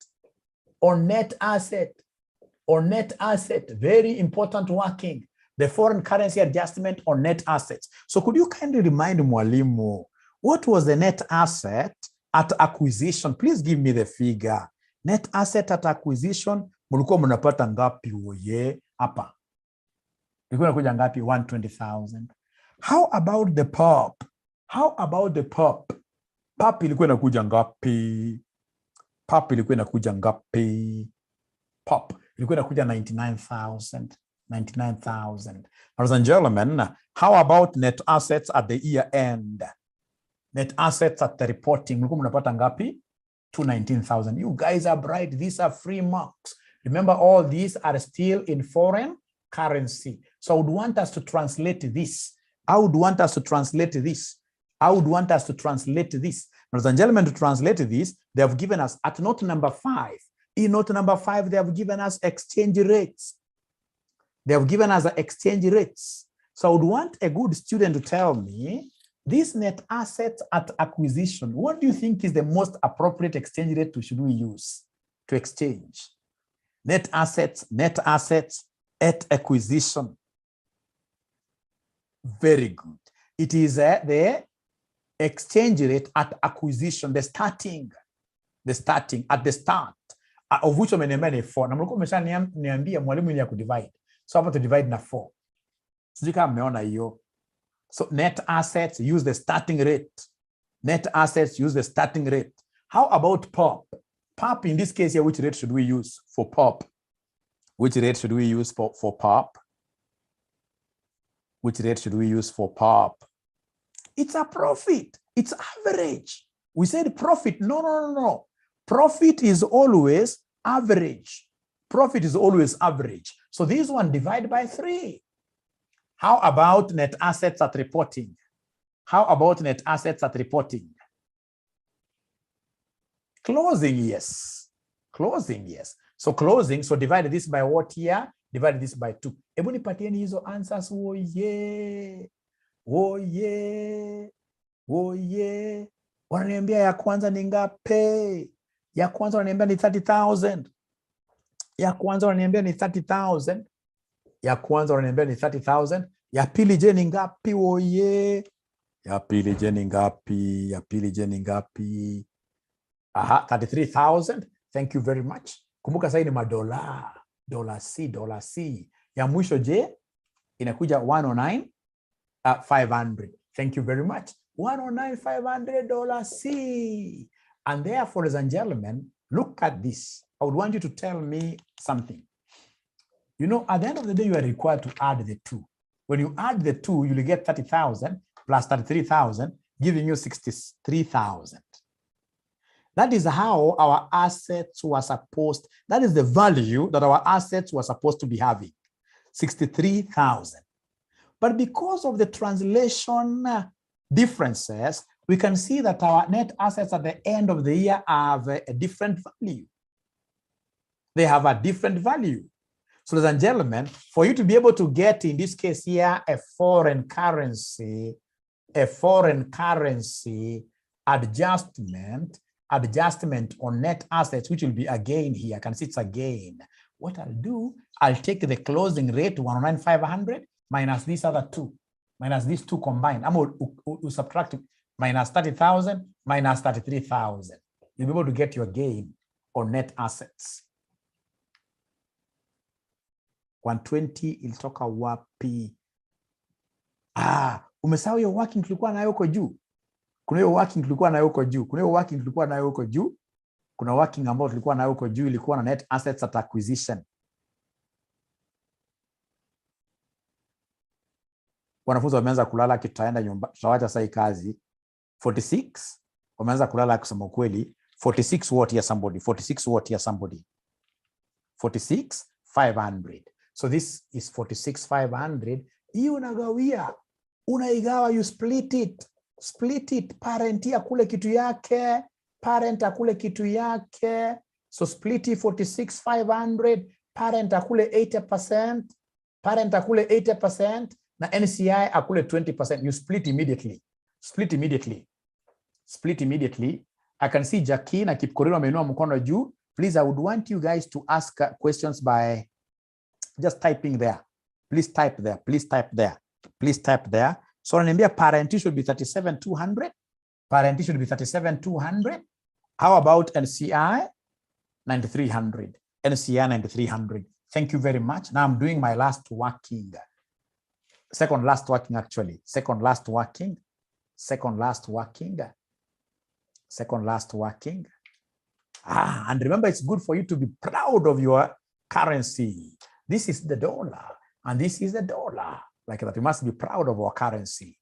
On net asset. On net asset. Very important working. The foreign currency adjustment on net assets. So could you kindly remind Mwalimu, what was the net asset at acquisition? Please give me the figure. Net asset at acquisition, mulikuwa mnapata ngapi oye hapa? Ilikuwa inakuja ngapi? 120,000. How about the POP? How about the POP? POP ilikuwa inakuja ngapi? POP ilikuwa inakuja ngapi? POP ilikuwa inakuja 99,000. 99,000. Ladies and gentlemen, how about net assets at the year end? Net assets at the reporting, mulikuwa mnapata ngapi? 219,000. You guys are bright. These are free marks. Remember, all these are still in foreign currency. So I would want us to translate this. I would want us to translate this. I would want us to translate this. Ladies and gentlemen, to translate this, they have given us at note number 5. In note number 5, they have given us exchange rates. They have given us exchange rates. So I would want a good student to tell me, this net assets at acquisition, what do you think is the most appropriate exchange rate should we use to exchange? Net assets at acquisition. Very good. It is the exchange rate at acquisition, the starting, at the start, of which umeniambia ni 4. Na mlikuwa umeshaniambia mwalimu ili ya kudivide. So hapa to divide na 4. Sijui kama mmeona hiyo. So net assets, use the starting rate. Net assets, use the starting rate. How about POP? POP in this case here, which rate should we use for POP? Which rate should we use for POP? Which rate should we use for POP? It's a profit. It's average. We said profit. No. Profit is always average. Profit is always average. So this one divide by 3. How about net assets at reporting? How about net assets at reporting? Closing, yes. Closing, yes. So closing, so divide this by what here? Divide this by 2. Ebu nipatieni hizo answers. Oye. Wananiambia ya kwanza ni ngapi? Ya kwanza wananiambia ni 30,000. Ya kwanza wananiambia ni 30,000. Ya kwanza wananiambia ni 30,000. Ya pili je ni ngapi? Oye. Ya pili je ni ngapi? Ya pili je ni ngapi? 33,000. Thank you very much. Kumbuka sasa ni madola. Dollar C. Ya mwisho je inakuja 109,500. Thank you very much. 109,500 $C. And therefore, ladies and gentlemen, look at this. I would want you to tell me something. You know, at the end of the day, you are required to add the 2. When you add the 2, you'll get 30,000 plus 33,000, giving you 63,000. That is how our assets were supposed, that is the value that our assets were supposed to be having, 63,000. But because of the translation differences, we can see that our net assets at the end of the year have a different value. They have a different value. So, ladies and gentlemen, for you to be able to get, in this case here, a foreign currency adjustment adjustment on net assets, which will be a gain here. I can see it's a gain. What I'll do, I'll take the closing rate 109,500 minus these other two, minus these two combined. I'm going to subtract minus 30,000 minus 33,000. You'll be able to get your gain on net assets. 120 ilitoka wapi? Umesahau hiyo working tulikuwa nayo huko juu. Kuna hiyo working tulikuwa nayo huko juu. Kuna hiyo working tulikuwa nayo huko juu. Kuna working ambayo tulikuwa nayo huko juu ilikuwa na net assets at acquisition. Wanafunzi wameanza kulala, kitaenda nyumba, tutawacha sasa kazi. 46 wameanza kulala kusema kweli. 46 what here somebody? 46 what here somebody? 46,500. So this is 46,500. Hii unagawia. Unaigawa, you split it. Split it. Parent akule kitu yake. Parent akule kitu yake. So split it 46,500. Parent akule 80%. Parent akule 80%. Na NCI akule 20%. You split immediately. Split immediately. Split immediately. I can see Jackie na Kipkorino ameinua mkono juu. Please, I would want you guys to ask questions by just typing there. Please type there. Please type there. Please type there. So ananiambia parent should be 37,200. Parent should be 37,200. How about NCI? 9,300. NCI 9,300. Thank you very much. Now I'm doing my last working. Second last working actually. Second last working. Second last working. Second last working. And remember, it's good for you to be proud of your currency. This is the dollar, and this is the dollar. Like that, we must be proud of our currency.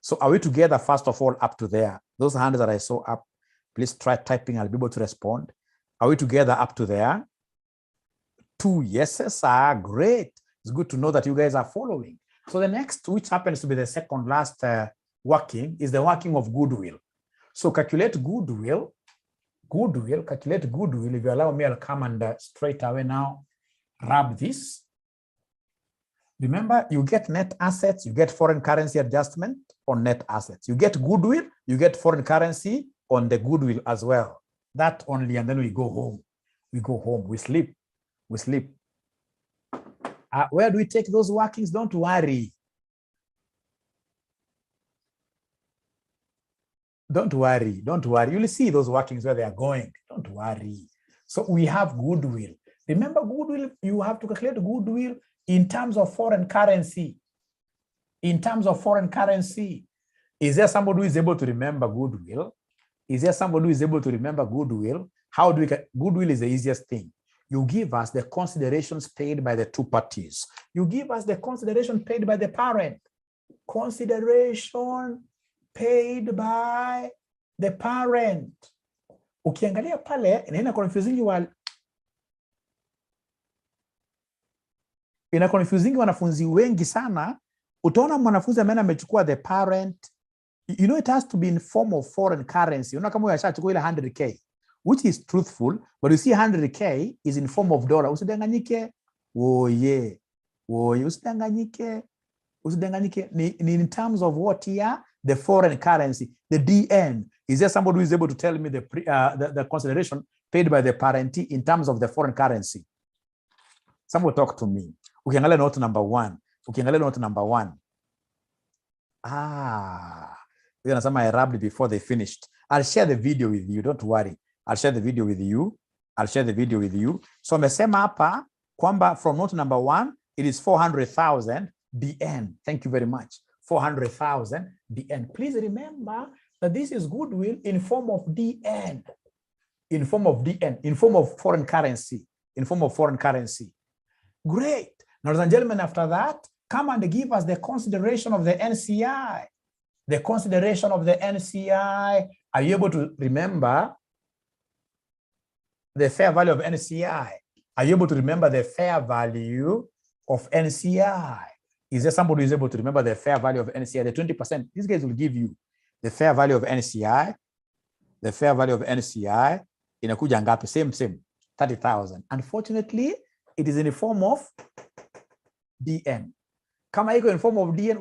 So are we together, first of all, up to there? Those hands that I saw up, please try typing. I'll be able to respond. Are we together up to there? 2 yeses are great. It's good to know that you guys are following. So the next, which happens to be the second last working, is the working of goodwill. So calculate goodwill. Calculate goodwill. If you allow me, I'll come and straight away now grab this. Remember, you get net assets, you get foreign currency adjustment on net assets. You get goodwill, you get foreign currency on the goodwill as well. That only, and then we go home. We go home, we sleep, we sleep. Where do we take those workings? Don't worry. Don't worry, don't worry. You'll see those workings where they are going. Don't worry. So we have goodwill. Remember, goodwill, you have to calculate goodwill in terms of foreign currency. In terms of foreign currency. Is there somebody who is able to remember goodwill? Is there somebody who is able to remember goodwill? How do we get goodwill? Is the easiest thing. You give us the considerations paid by the two parties. You give us the consideration paid by the parent. Consideration paid by the parent. Ukiangalia pale, ina confusing wanafunzi wengi sana. Utaona mwanafunzi amena amechukua the parent. You know, it has to be in form of foreign currency. Unaona kama yashachukua ile 100K, which is truthful, but you see 100K is in form of dollar. Usidanganyike. Woye. Usidanganyike. Usidanganyike. Ni in terms of what here? The foreign currency, the DN. Is there somebody who is able to tell me the consideration paid by the parentee in terms of the foreign currency? Someone talk to me. Ukiangalia note number 1. Ukiangalia note number 1. They're gonna I rubbed before they finished. I'll share the video with you. Don't worry. I'll share the video with you. I'll share the video with you. So amesema hapa kwamba from note number 1, it is 400,000 DN. Thank you very much. 400,000 DN. Please remember that this is goodwill in form of DN. In form of DN. In form of foreign currency. In form of foreign currency. Great. Now, ladies and gentlemen, after that, come and give us the consideration of the NCI. The consideration of the NCI. Are you able to remember the fair value of NCI? Are you able to remember the fair value of NCI? Is there somebody who is able to remember the fair value of NCI? The 20%. These guys will give you the fair value of NCI. The fair value of NCI inakuja ngapi? Same. 30,000. Unfortunately, it is in the form of DN. Kama iko in form of DN,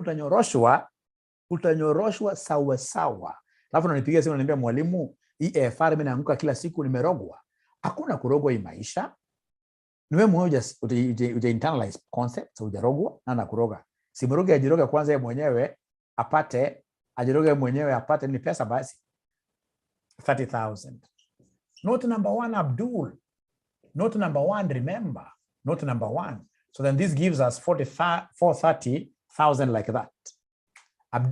utanyoroshwa sawa sawa. Alafu unanipigia simu unaniambia mwalimu, hii AFR mimi naanguka kila siku nimerogwa. Hakuna kurogwa hii maisha. Ni wewe mwenyewe uja internalize concepts, ujarogwa na kuroga. Si mroge ajiroga kwanza yeye mwenyewe apate, ajiroga mwenyewe apate ni pesa basi. 30,000. Note number 1, Abdul. Note number 1, remember. Note number 1. So then this gives us 430,000 like that.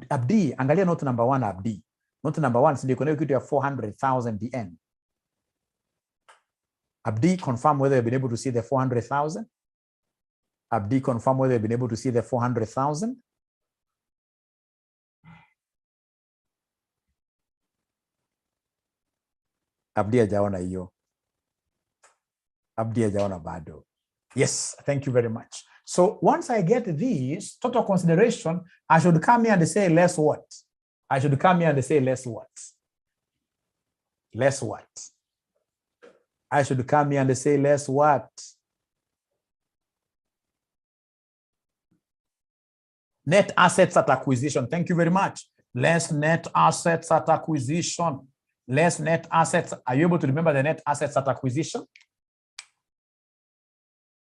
Abdi, angalia note number 1, Abdi. Note number 1, ndio kuna kitu ya 400,000 DN. Abdi, confirm whether you've been able to see the 400,000. Abdi, confirm whether you've been able to see the 400,000. Abdi hajaona hiyo. Abdi hajaona bado. Yes, thank you very much. So once I get this total consideration, I should come here and say less what? I should come here and say less what? Less what? I should come here and say less what? Net assets at acquisition. Thank you very much. Less net assets at acquisition. Less net assets. Are you able to remember the net assets at acquisition?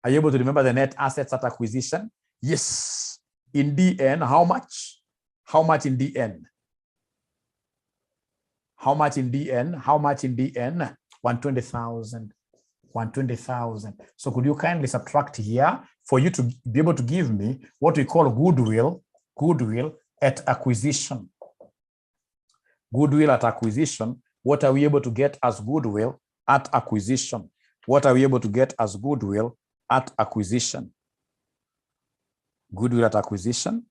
Are you able to remember the net assets at acquisition? Yes. In DN, how much? How much in DN? How much in DN? How much in DN? 120,000. 120,000. So could you kindly subtract here for you to be able to give me what we call goodwill at acquisition. Goodwill at acquisition. What are we able to get as goodwill at acquisition? What are we able to get as goodwill at acquisition? Goodwill at acquisition.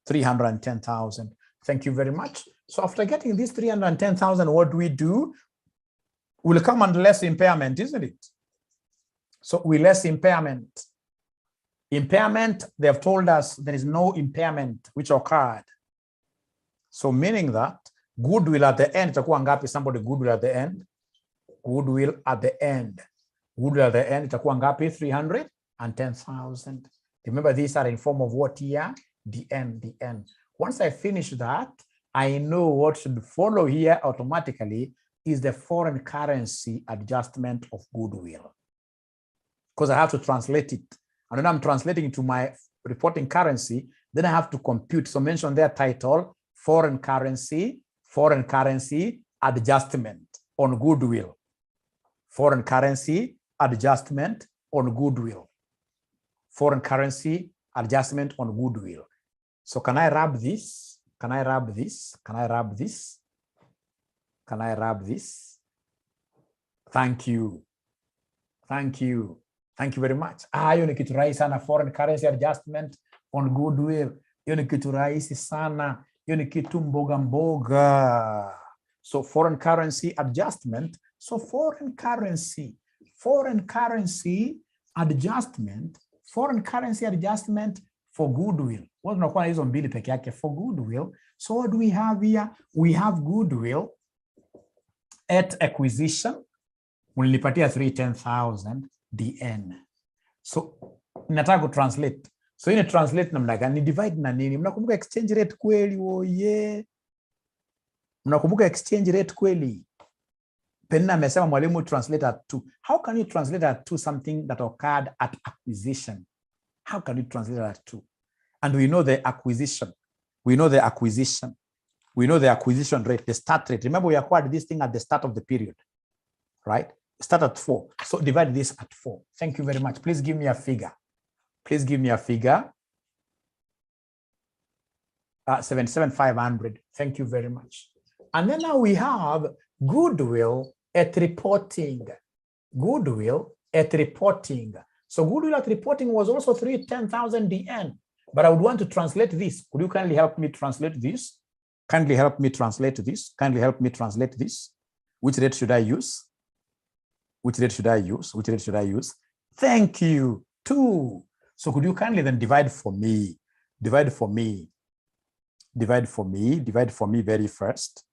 $310,000. Thank you very much. So after getting this 310,000, what do? We'll come under less impairment, isn't it? So we less impairment. Impairment, they have told us there is no impairment which occurred. So meaning that goodwill at the end, itakuwa ngapi? Somebody, goodwill at the end. Goodwill at the end. Goodwill at the end, itakuwa ngapi? 310,000. Remember, these are in form of what here? The end. Once I finish that, I know what should follow here automatically is the foreign currency adjustment of goodwill. Because I have to translate it. And when I'm translating to my reporting currency, then I have to compute. So mention their title, foreign currency adjustment on goodwill. Foreign currency adjustment on goodwill. Foreign currency adjustment on goodwill. So can I wrap this? Can I wrap this? Can I wrap this? Can I wrap this? Thank you. Thank you. Thank you very much. Hiyo ni kitu rahisi sana, foreign currency adjustment on goodwill. Hiyo ni kitu rahisi sana. Hiyo ni kitu mboga. So foreign currency adjustment. So foreign currency adjustment for goodwill. What tunakuwa na hizo mbili peke yake for goodwill. So what do we have here? We have goodwill at acquisition. Mlinipatia 310,000 DN. So nataka ku translate. So ina translate namna gani? Divide na nini? Mnakumbuka exchange rate kweli? Oh yeah. Mnakumbuka exchange rate kweli? Penina amesema mwalimu translate at 2. How can you translate at 2 something that occurred at acquisition? How can you translate at 2? And we know the acquisition. We know the acquisition rate, the start rate. Remember, we acquired this thing at the start of the period, right? Start at 4. So divide this at 4. Thank you very much. Please give me a figure. Please give me a figure. 77,500. Thank you very much. And then now we have goodwill at reporting. Goodwill at reporting. So goodwill at reporting was also 310,000 DN. But I would want to translate this. Could you kindly help me translate this? Kindly help me translate this. Kindly help me translate this. Which rate should I use? Which rate should I use? Which rate should I use? Thank you. 2. So could you kindly then divide for me? Divide for me. Divide for me. Divide for me very first.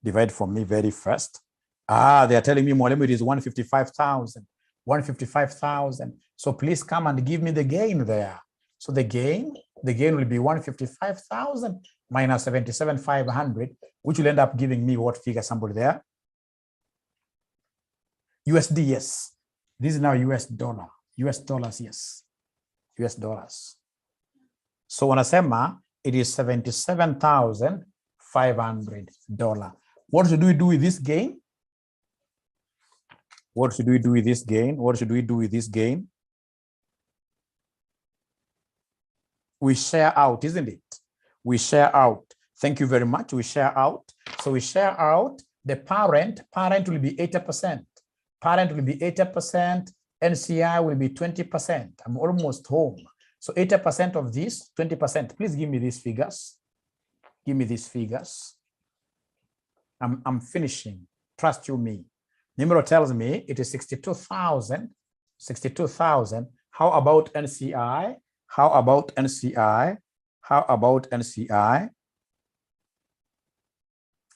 Divide for me very first. They are telling me mwalimu it is 155,000. 155,000. So please come and give me the gain there. So the gain will be 155,000 minus 77,500, which will end up giving me what figure, somebody there? USD, yes. This is now US dollar. US dollars, yes. US dollars. So wanasema it is $77,500. What should we do with this gain? What should we do with this gain? What should we do with this gain? We share out, isn't it? We share out. Thank you very much. We share out. So we share out the parent. Parent will be 80%. Parent will be 80%. NCI will be 20%. I'm almost home. So 80% of this, 20%. Please give me these figures. Give me these figures. I'm finishing. Trust you me. Numero tells me it is 62,000. 62,000. How about NCI? How about NCI? How about NCI?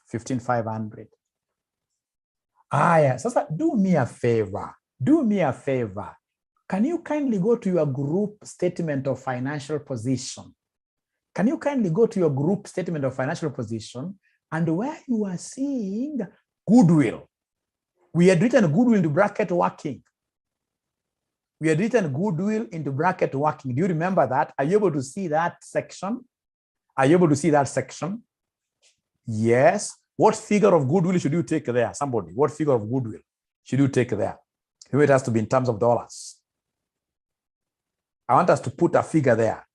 15,500. Yeah. Sasa, do me a favor. Do me a favor. Can you kindly go to your group statement of financial position? Can you kindly go to your group statement of financial position, and where you are seeing goodwill, we had written goodwill into bracket working. We had written goodwill into bracket working. Do you remember that? Are you able to see that section? Are you able to see that section? Yes. What figure of goodwill should you take there? Somebody, what figure of goodwill should you take there? It has to be in terms of dollars. I want us to put a figure there.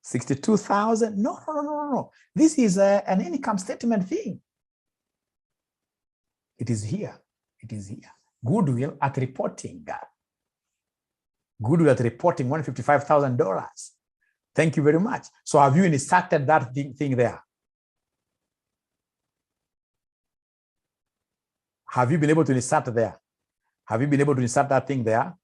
62,000. No. This is an income statement thing. It is here. It is here. Goodwill at reporting. Goodwill at reporting, $155,000. Thank you very much. So have you inserted that thing there? Have you been able to insert there? Have you been able to insert that thing there?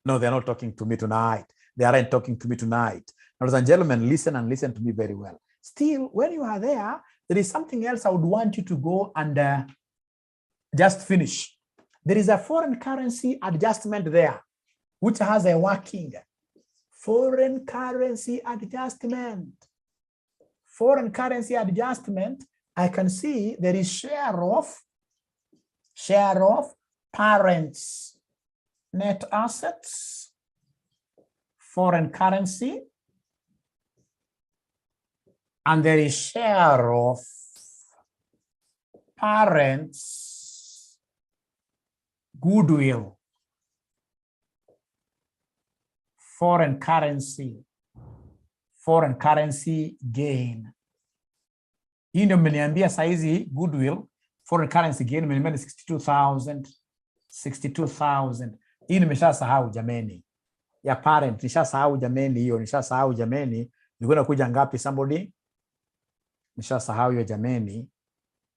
No, they're not talking to me tonight. They aren't talking to me tonight. Ladies and gentlemen, listen and listen to me very well. Still, when you are there, there is something else I would want you to go and just finish. There is a foreign currency adjustment there, which has a working. Foreign currency adjustment. Foreign currency adjustment, I can see there is share of parents' net assets, foreign currency, and there is share of parents' goodwill, foreign currency gain. Hii ndio mmeniambia saizi goodwill, foreign currency gain mmeniambia 62,000. Hii nimeshasahau jameni. Ya parent nishasahau jameni, hiyo nishasahau jameni. Nilikuwa kuja ngapi somebody? Nishasahau hiyo jameni.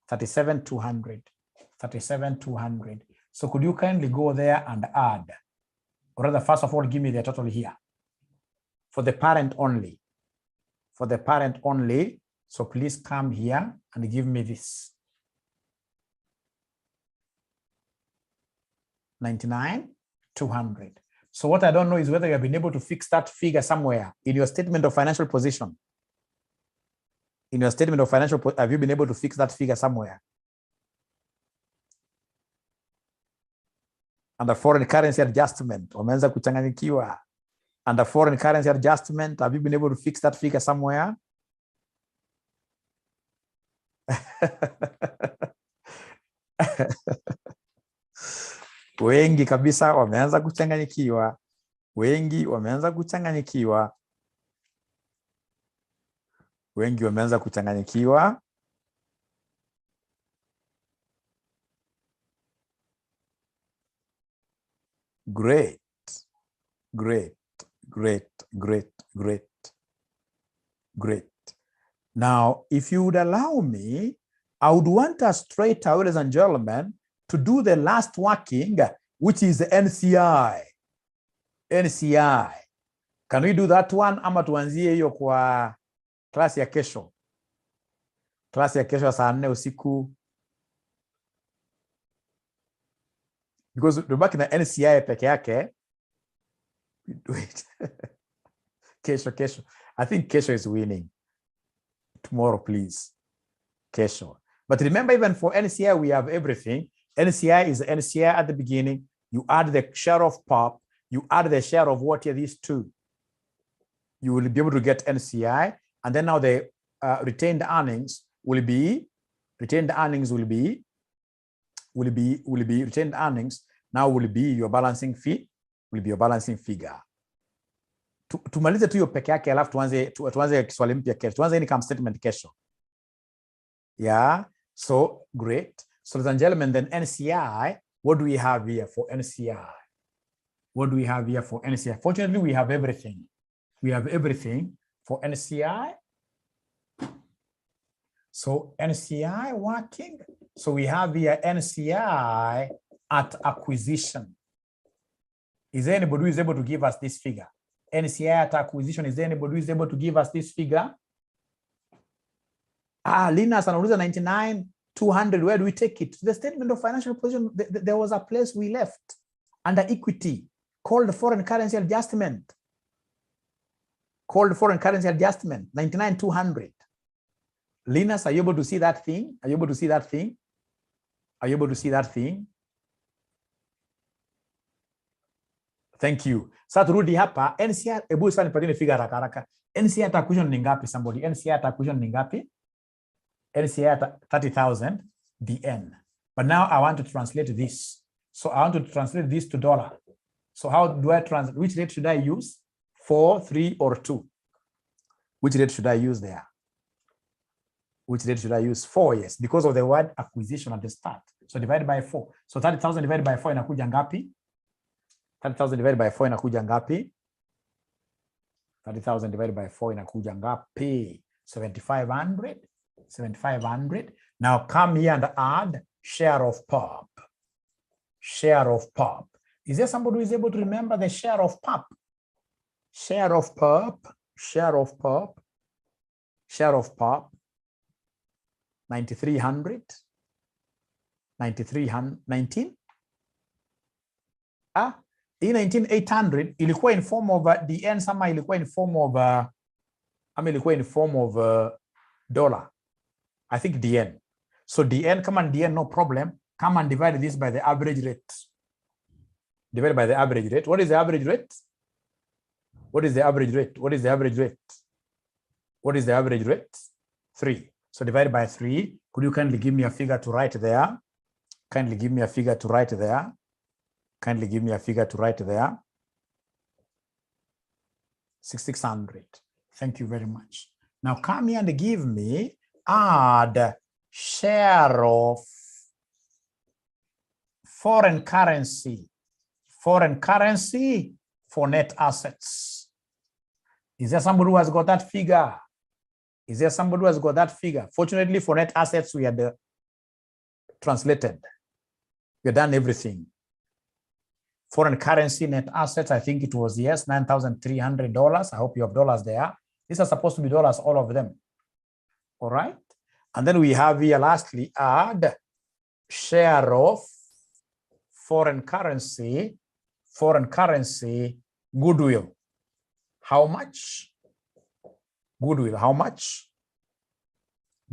37,200. So could you kindly go there and add? Or rather, first of all, give me the total here. For the parent only. For the parent only. So please come here and give me this. 99,200. So what I don't know is whether you have been able to fix that figure somewhere in your statement of financial position. In your statement of financial, have you been able to fix that figure somewhere? And the foreign currency adjustment, wameanza kuchanganyikiwa. And the foreign currency adjustment, have you been able to fix that figure somewhere? Wengi kabisa wameanza kuchanganyikiwa. Wengi wameanza kuchanganyikiwa. Wengi wameanza kuchanganyikiwa. Great. Now, if you would allow me, I would want us straight away, ladies and gentlemen, to do the last working, which is the NCI. NCI. Can we do that one? Ama tuanzie hiyo kwa klasi ya kesho. Klasi ya kesho saa 4 usiku. Because tubaki na NCI peke yake. Do it. Kesho. I think Kesho is winning. Tomorrow, please. Kesho. But remember, even for NCI, we have everything. NCI is NCI at the beginning. You add the share of POP. You add the share of what are these two. You will be able to get NCI. And then now the retained earnings will be retained earnings now will be your balancing fee, will be your balancing figure. Tumalize tu hiyo peke yake, alafu tuanze kiswali mpya kesho. Tuanze income statement kesho. Yeah, so great. So ladies and gentlemen, then NCI, what do we have here for NCI? What do we have here for NCI? Fortunately, we have everything. We have everything for NCI. So NCI working. So we have here NCI at acquisition. Is there anybody who is able to give us this figure? NCI at acquisition. Is there anybody who is able to give us this figure? Linus anauliza 99,200. Where do we take it? The statement of financial position. There was a place we left under equity called foreign currency adjustment. Called foreign currency adjustment. 99,200. Linus, are you able to see that thing? Are you able to see that thing? Are you able to see that thing? Thank you. Sasa turudi hapa. NCI, ebu sana nipatini figure haraka haraka. NCI at acquisition ni ngapi somebody? NCI at acquisition ni ngapi? NCI at 30,000 DN. But now I want to translate this. So I want to translate this to dollar. So how do I translate? Which rate should I use? 4, 3, or 2? Which rate should I use there? Which rate should I use? 4, yes, because of the word acquisition at the start. So divided by 4. So 30,000 divided by 4 inakuja ngapi? 30,000 divided by 4 inakuja ngapi? 30,000 divided by 4 inakuja ngapi? 7,500. 7,500. Now come here and add share of POP. Share of POP. Is there somebody who is able to remember the share of POP? Share of POP. Share of POP. Share of POP. 9,300. 9,300. 19. In 19,800 ilikuwa in form of DN, sama ilikuwa in form of ilikuwa in form of dollar. I think DN. So DN, come on DN, no problem. Come and divide this by the average rate. Divide by the average rate. What is the average rate? What is the average rate? What is the average rate? What is the average rate? 3. So divided by 3. Could you kindly give me a figure to write there? Kindly give me a figure to write there. Kindly give me a figure to write there. 6,600. Thank you very much. Now come here and give me add share of foreign currency. Foreign currency for net assets. Is there somebody who has got that figure? Is there somebody who has got that figure? Fortunately, for net assets, we had translated. We had done everything. Foreign currency net assets, I think it was, yes, $9,300. I hope you have dollars there. These are supposed to be dollars, all of them. All right. And then we have here, lastly, add share of foreign currency goodwill. How much? Goodwill, how much?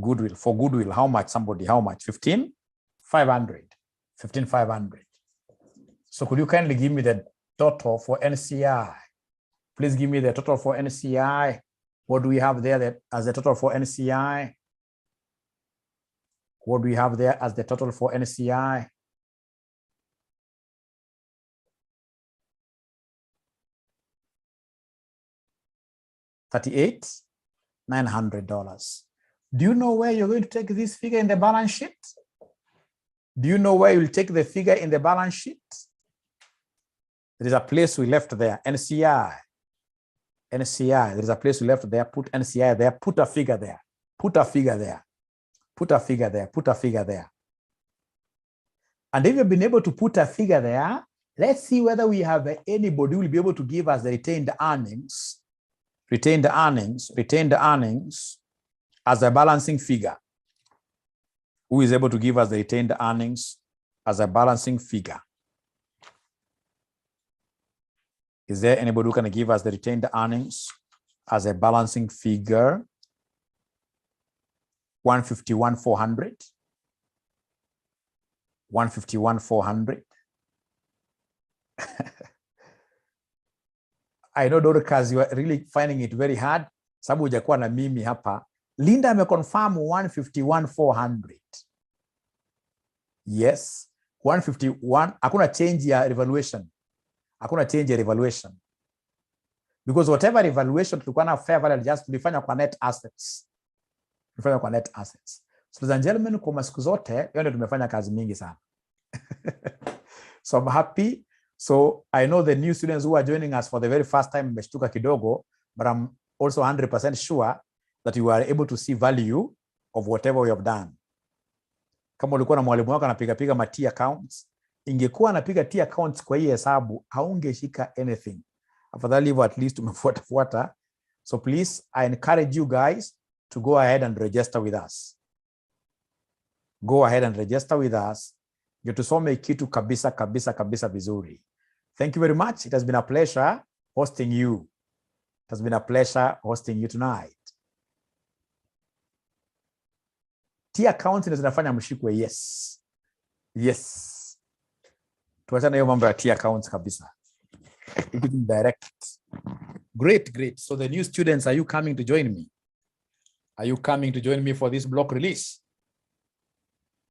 Goodwill, for goodwill, how much? Somebody, how much? 15,500. 15,500. So could you kindly give me the total for NCI? Please give me the total for NCI. What do we have there as the total for NCI? What do we have there as the total for NCI? $38,900. Do you know where you're going to take this figure in the balance sheet? Do you know where you'll take the figure in the balance sheet? There is a place we left there, NCI. NCI, there is a place we left there, put NCI there, put a figure there, put a figure there, put a figure there, put a figure there. And if you've been able to put a figure there, let's see whether we have anybody who will be able to give us the retained earnings as a balancing figure. Who is able to give us the retained earnings as a balancing figure? Is there anybody who can give us the retained earnings as a balancing figure 151,400. 151,400. I know, Dorcas, you are really finding it very hard. Sababu hujakuwa na mimi hapa. Linda ameconfirm 151,400. Yes, 151. Hakuna change ya revaluation. Hakuna change ya revaluation. Because whatever revaluation tulikuwa na fair value adjustment tulifanya kwa net assets. Tulifanya kwa net assets. So ladies and gentlemen, kwa masiku zote, hiyo ndio tumefanya kazi mingi sana. So I'm happy. So I know the new students who are joining us for the very first time mmeshtuka kidogo, but I'm also 100% sure that you are able to see value of whatever we have done. Kama ulikuwa na mwalimu wako anapiga ma T accounts, ingekuwa anapiga T accounts kwa hii hesabu, haungeshika anything. Afadhali hivyo at least umefuata. So please, I encourage you guys to go ahead and register with us. Go ahead and register with us. Ndio tusome kitu kabisa vizuri. Thank you very much. It has been a pleasure hosting you. It has been a pleasure hosting you tonight. T account zinafanya mshikwe, yes. Yes. Tuachana hiyo mambo ya T accounts kabisa. Direct. Great. So the new students, are you coming to join me? Are you coming to join me for this block release?